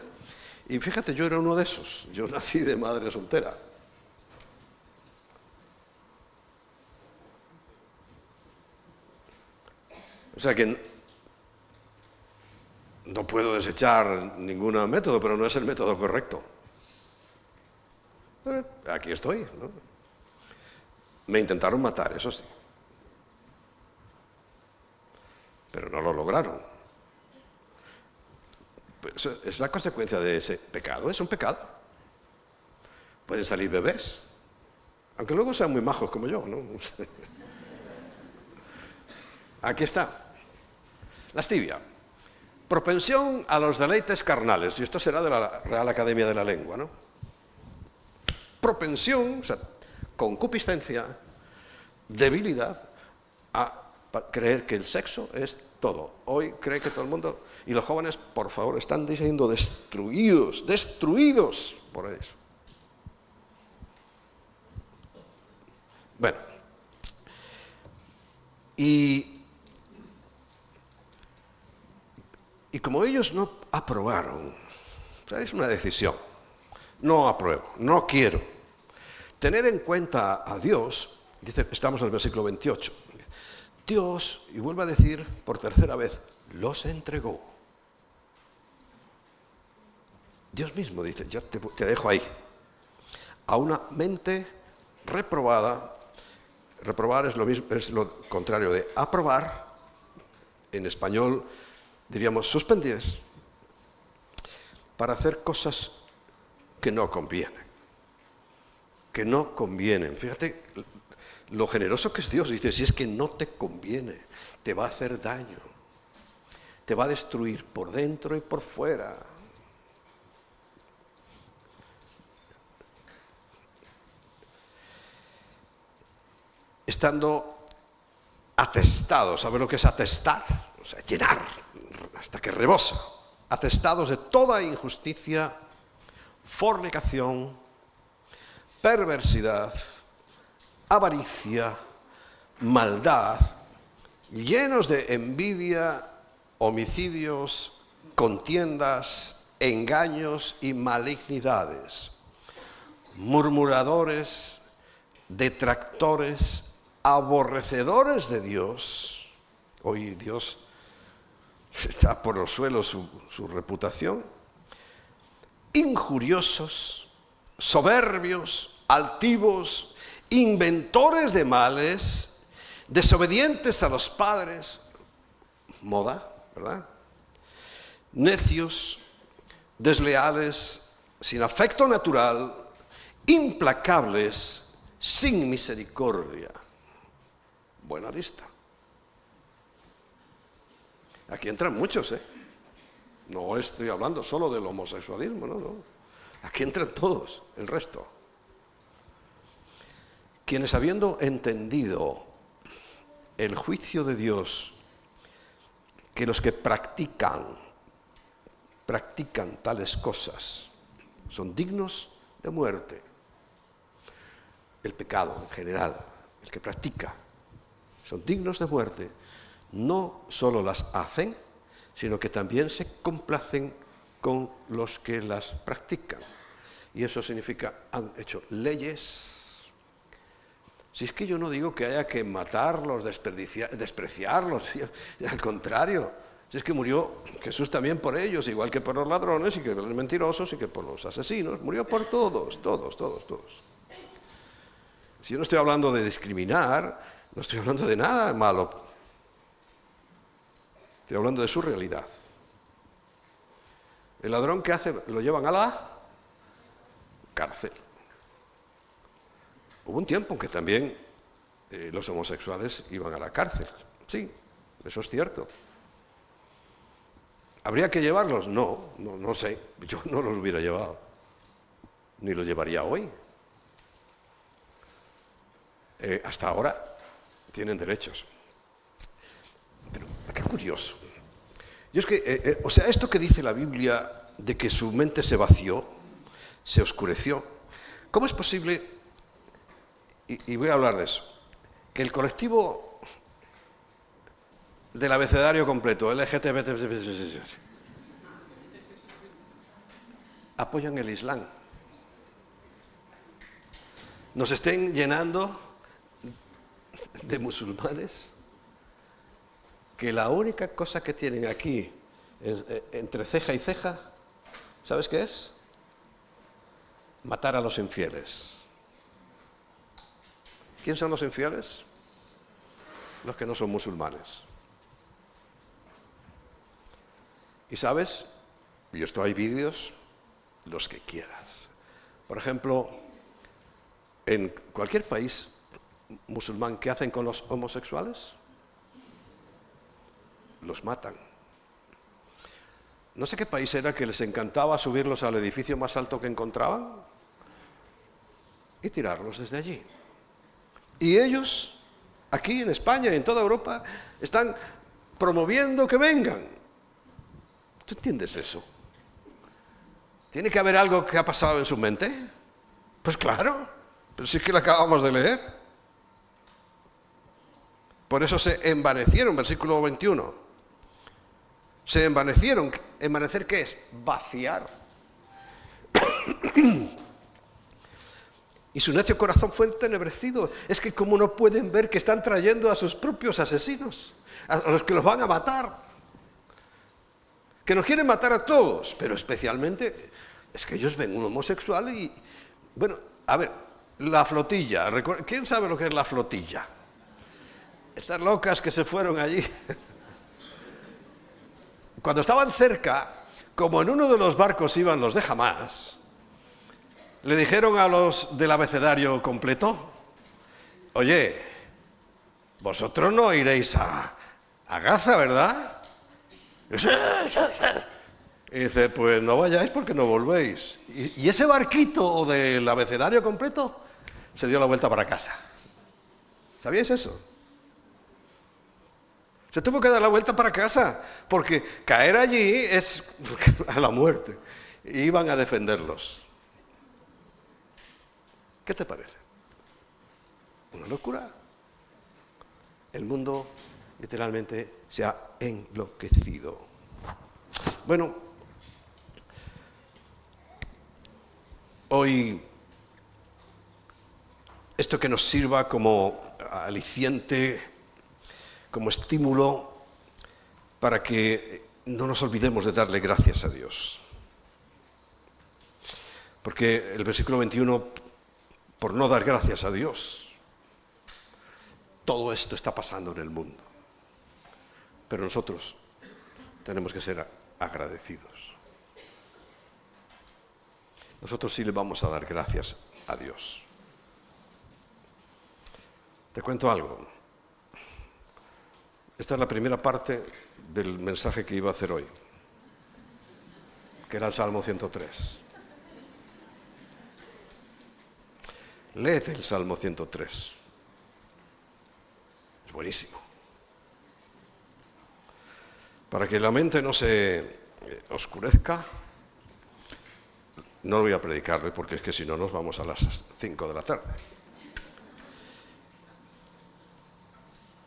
Y fíjate, yo era uno de esos, yo nací de madre soltera. O sea que no puedo desechar ningún método, pero no es el método correcto. Aquí estoy, ¿no? Me intentaron matar, eso sí. Pero no lo lograron. Pues es la consecuencia de ese pecado, es un pecado. Pueden salir bebés, aunque luego sean muy majos como yo, ¿no? Aquí está. Lascivia. Propensión a los deleites carnales, y esto será de la Real Academia de la Lengua, ¿no? Propensión, o sea, concupiscencia, debilidad a creer que el sexo es todo. Hoy cree que todo el mundo, y los jóvenes, por favor, están siendo destruidos por eso. Bueno, y como ellos no aprobaron, o sea, es una decisión, no apruebo, no quiero. Tener en cuenta a Dios, dice, estamos en el versículo 28, Dios, y vuelvo a decir por tercera vez, los entregó. Dios mismo dice, ya te dejo ahí, a una mente reprobada. Reprobar es lo mismo, es lo contrario de aprobar. En español diríamos suspender, para hacer cosas que no convienen. Que no convienen. Fíjate lo generoso que es Dios. Dice, si es que no te conviene, te va a hacer daño, te va a destruir por dentro y por fuera. Estando atestados, ¿sabes lo que es atestar? O sea, llenar hasta que rebosa. Atestados de toda injusticia, fornicación, perversidad, avaricia, maldad, llenos de envidia, homicidios, contiendas, engaños y malignidades, murmuradores, detractores, aborrecedores de Dios. Hoy Dios está por los suelos su reputación. Injuriosos, soberbios, altivos, inventores de males, desobedientes a los padres, moda, ¿verdad? Necios, desleales, sin afecto natural, implacables, sin misericordia. Buena lista. Aquí entran muchos, ¿eh? No estoy hablando solo del homosexualismo, no. Aquí entran todos, el resto. Quienes habiendo entendido el juicio de Dios, que los que practican tales cosas son dignos de muerte. El pecado en general, el que practica, son dignos de muerte. No solo las hacen, sino que también se complacen con los que las practican. Y eso significa, han hecho leyes. Si es que yo no digo que haya que matarlos, despreciarlos, al contrario. Si es que murió Jesús también por ellos, igual que por los ladrones, y que por los mentirosos, y que por los asesinos. Murió por todos. Si yo no estoy hablando de discriminar, no estoy hablando de nada malo. Estoy hablando de su realidad. El ladrón, ¿qué hace? Lo llevan a la cárcel. Hubo un tiempo en que también los homosexuales iban a la cárcel. Sí, eso es cierto. ¿Habría que llevarlos? No sé. Yo no los hubiera llevado. Ni los llevaría hoy. Hasta ahora tienen derechos. Pero qué curioso. Y es que, esto que dice la Biblia de que su mente se vació, se oscureció, ¿cómo es posible, y voy a hablar de eso, que el colectivo del abecedario completo, LGTB, apoyan el Islam? Nos estén llenando de musulmanes que la única cosa que tienen aquí entre ceja y ceja, ¿sabes qué es? Matar a los infieles. ¿Quién son los infieles? Los que no son musulmanes. Y sabes, y esto hay vídeos, los que quieras. Por ejemplo, en cualquier país musulmán, ¿qué hacen con los homosexuales? Los matan. No sé qué país era que les encantaba subirlos al edificio más alto que encontraban y tirarlos desde allí. Y ellos, aquí en España y en toda Europa, están promoviendo que vengan. ¿Tú entiendes eso? ¿Tiene que haber algo que ha pasado en su mente? Pues claro, pero si es que lo acabamos de leer. Por eso se envanecieron, versículo 21. Se envanecieron. ¿Envanecer qué es? Vaciar. Y su necio corazón fue entenebrecido. Es que como no pueden ver que están trayendo a sus propios asesinos, a los que los van a matar, que nos quieren matar a todos, pero especialmente es que ellos ven un homosexual y, bueno, a ver, la flotilla. ¿Quién sabe lo que es la flotilla? Estas locas que se fueron allí. Cuando estaban cerca, como en uno de los barcos iban los de Hamás, le dijeron a los del abecedario completo: oye, vosotros no iréis a Gaza, ¿verdad? Y dice, pues no vayáis porque no volvéis. Y ese barquito del abecedario completo se dio la vuelta para casa. ¿Sabíais eso? Se tuvo que dar la vuelta para casa, porque caer allí es a la muerte. Y iban a defenderlos. ¿Qué te parece? Una locura. El mundo literalmente se ha enloquecido. Bueno, hoy esto que nos sirva como aliciente, como estímulo para que no nos olvidemos de darle gracias a Dios. Porque el versículo 21, por no dar gracias a Dios, todo esto está pasando en el mundo. Pero nosotros tenemos que ser agradecidos. nosotros sí le vamos a dar gracias a Dios. Te cuento algo. Esta es la primera parte del mensaje que iba a hacer hoy, que era el Salmo 103. Léete el Salmo 103. Es buenísimo. Para que la mente no se oscurezca, no lo voy a predicarle porque es que si no nos vamos a las 5 de la tarde.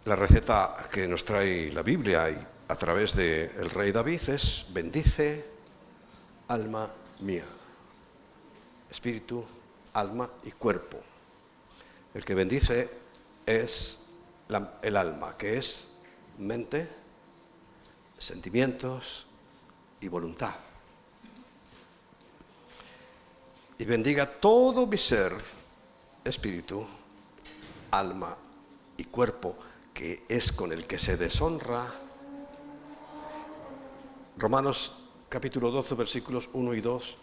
La receta que nos trae la Biblia y a través del rey David es: bendice, alma mía, espíritu, alma y cuerpo. El que bendice es el alma, que es mente, sentimientos y voluntad. Y bendiga todo mi ser, espíritu, alma y cuerpo, que es con el que se deshonra. Romanos capítulo 12, versículos 1 y 2,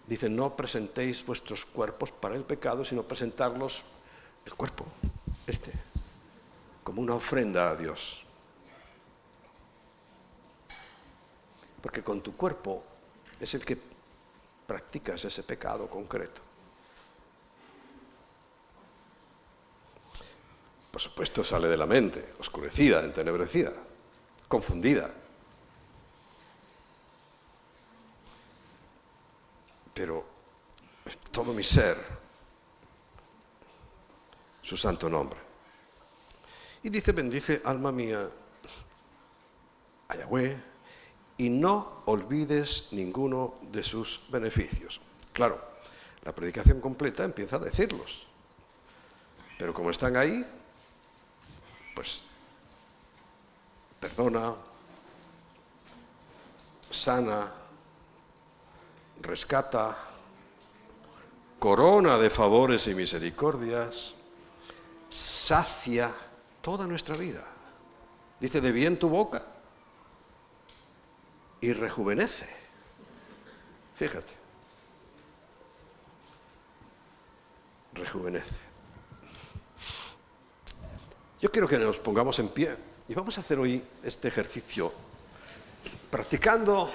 dice: no presentéis vuestros cuerpos para el pecado, sino presentarlos, el cuerpo, como una ofrenda a Dios. Porque con tu cuerpo es el que practicas ese pecado concreto. Por supuesto sale de la mente, oscurecida, entenebrecida, confundida. Pero todo mi ser, su santo nombre. Y dice: bendice, alma mía, a Yahweh, y no olvides ninguno de sus beneficios. Claro, la predicación completa empieza a decirlos. Pero como están ahí, pues perdona, sana, rescata, corona de favores y misericordias, sacia toda nuestra vida. Dice: de bien tu boca y rejuvenece. Fíjate. Rejuvenece. Yo quiero que nos pongamos en pie y vamos a hacer hoy este ejercicio practicando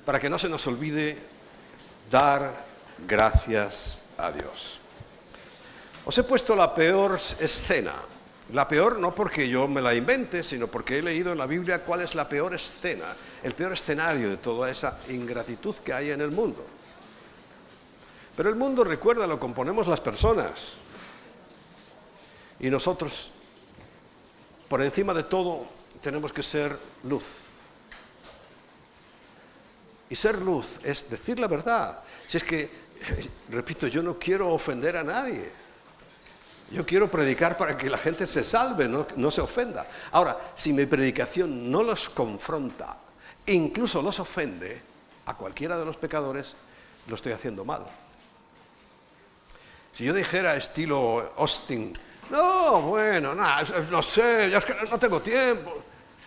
para que no se nos olvide dar gracias a Dios. Os he puesto la peor escena. La peor no porque yo me la invente, sino porque he leído en la Biblia cuál es la peor escena, el peor escenario de toda esa ingratitud que hay en el mundo. Pero el mundo, recuerda, lo componemos las personas. Y nosotros, por encima de todo, tenemos que ser luz. Y ser luz es decir la verdad. Si es que, repito, yo no quiero ofender a nadie. Yo quiero predicar para que la gente se salve, no se ofenda. Ahora, si mi predicación no los confronta, incluso los ofende a cualquiera de los pecadores, lo estoy haciendo mal. Si yo dijera estilo Austin: no, bueno, no sé, ya es que no tengo tiempo.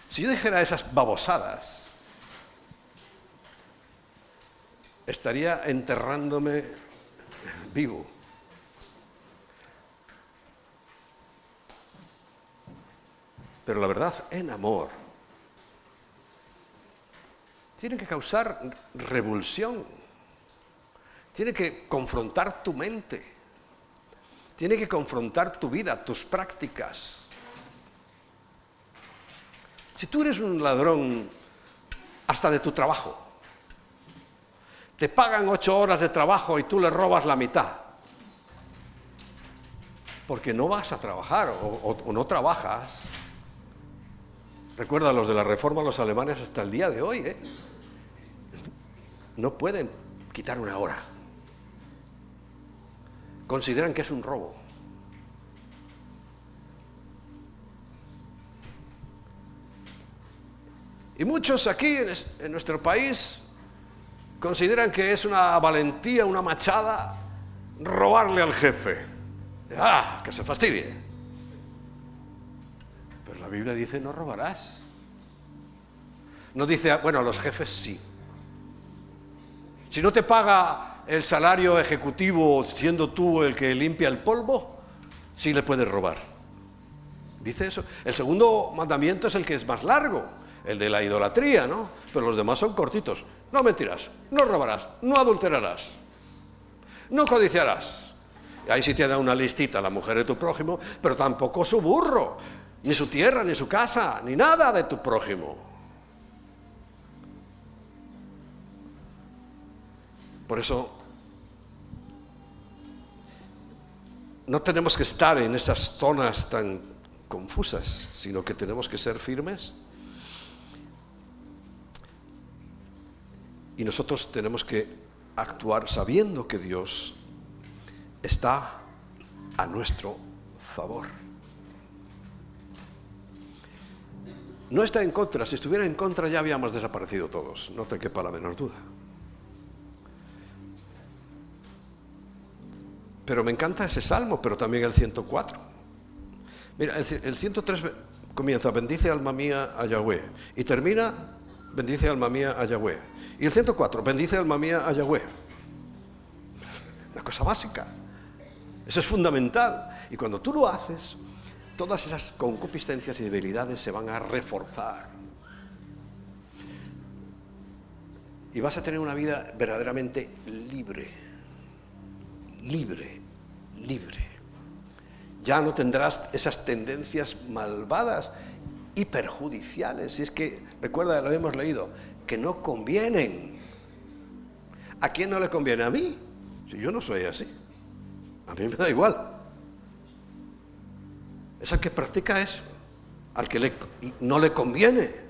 Si yo dijera esas babosadas, estaría enterrándome vivo. Pero la verdad, en amor, tiene que causar revulsión, tiene que confrontar tu mente, tiene que confrontar tu vida, tus prácticas. Si tú eres un ladrón hasta de tu trabajo, te pagan 8 horas de trabajo y tú le robas la mitad, porque no vas a trabajar o no trabajas. Recuerda, los de la Reforma, los alemanes hasta el día de hoy, no pueden quitar una hora. Consideran que es un robo. Y muchos aquí en nuestro país consideran que es una valentía, una machada, robarle al jefe. Que se fastidie. Pero la Biblia dice: no robarás. No dice: bueno, a los jefes sí. Si no te paga el salario ejecutivo siendo tú el que limpia el polvo, sí le puedes robar. Dice eso. El segundo mandamiento es el que es más largo, el de la idolatría, ¿no? Pero los demás son cortitos. No mentirás, no robarás, no adulterarás, no codiciarás. Y ahí sí te da una listita la mujer de tu prójimo, pero tampoco su burro, ni su tierra, ni su casa, ni nada de tu prójimo. Por eso no tenemos que estar en esas zonas tan confusas, sino que tenemos que ser firmes. Y nosotros tenemos que actuar sabiendo que Dios está a nuestro favor. No está en contra. Si estuviera en contra ya habíamos desaparecido todos, no te quepa la menor duda. Pero me encanta ese salmo, pero también el 104. Mira, el 103 comienza, bendice alma mía a Yahweh, y termina, bendice alma mía a Yahweh. Y el 104, bendice alma mía a Yahweh. Una cosa básica. Eso es fundamental. Y cuando tú lo haces, todas esas concupiscencias y debilidades se van a reforzar. Y vas a tener una vida verdaderamente libre. Libre, libre. Ya no tendrás esas tendencias malvadas y perjudiciales. Y es que, recuerda, lo hemos leído, que no convienen. ¿A quién no le conviene? A mí. Si yo no soy así. A mí me da igual. Es al que practica eso, al que no le conviene.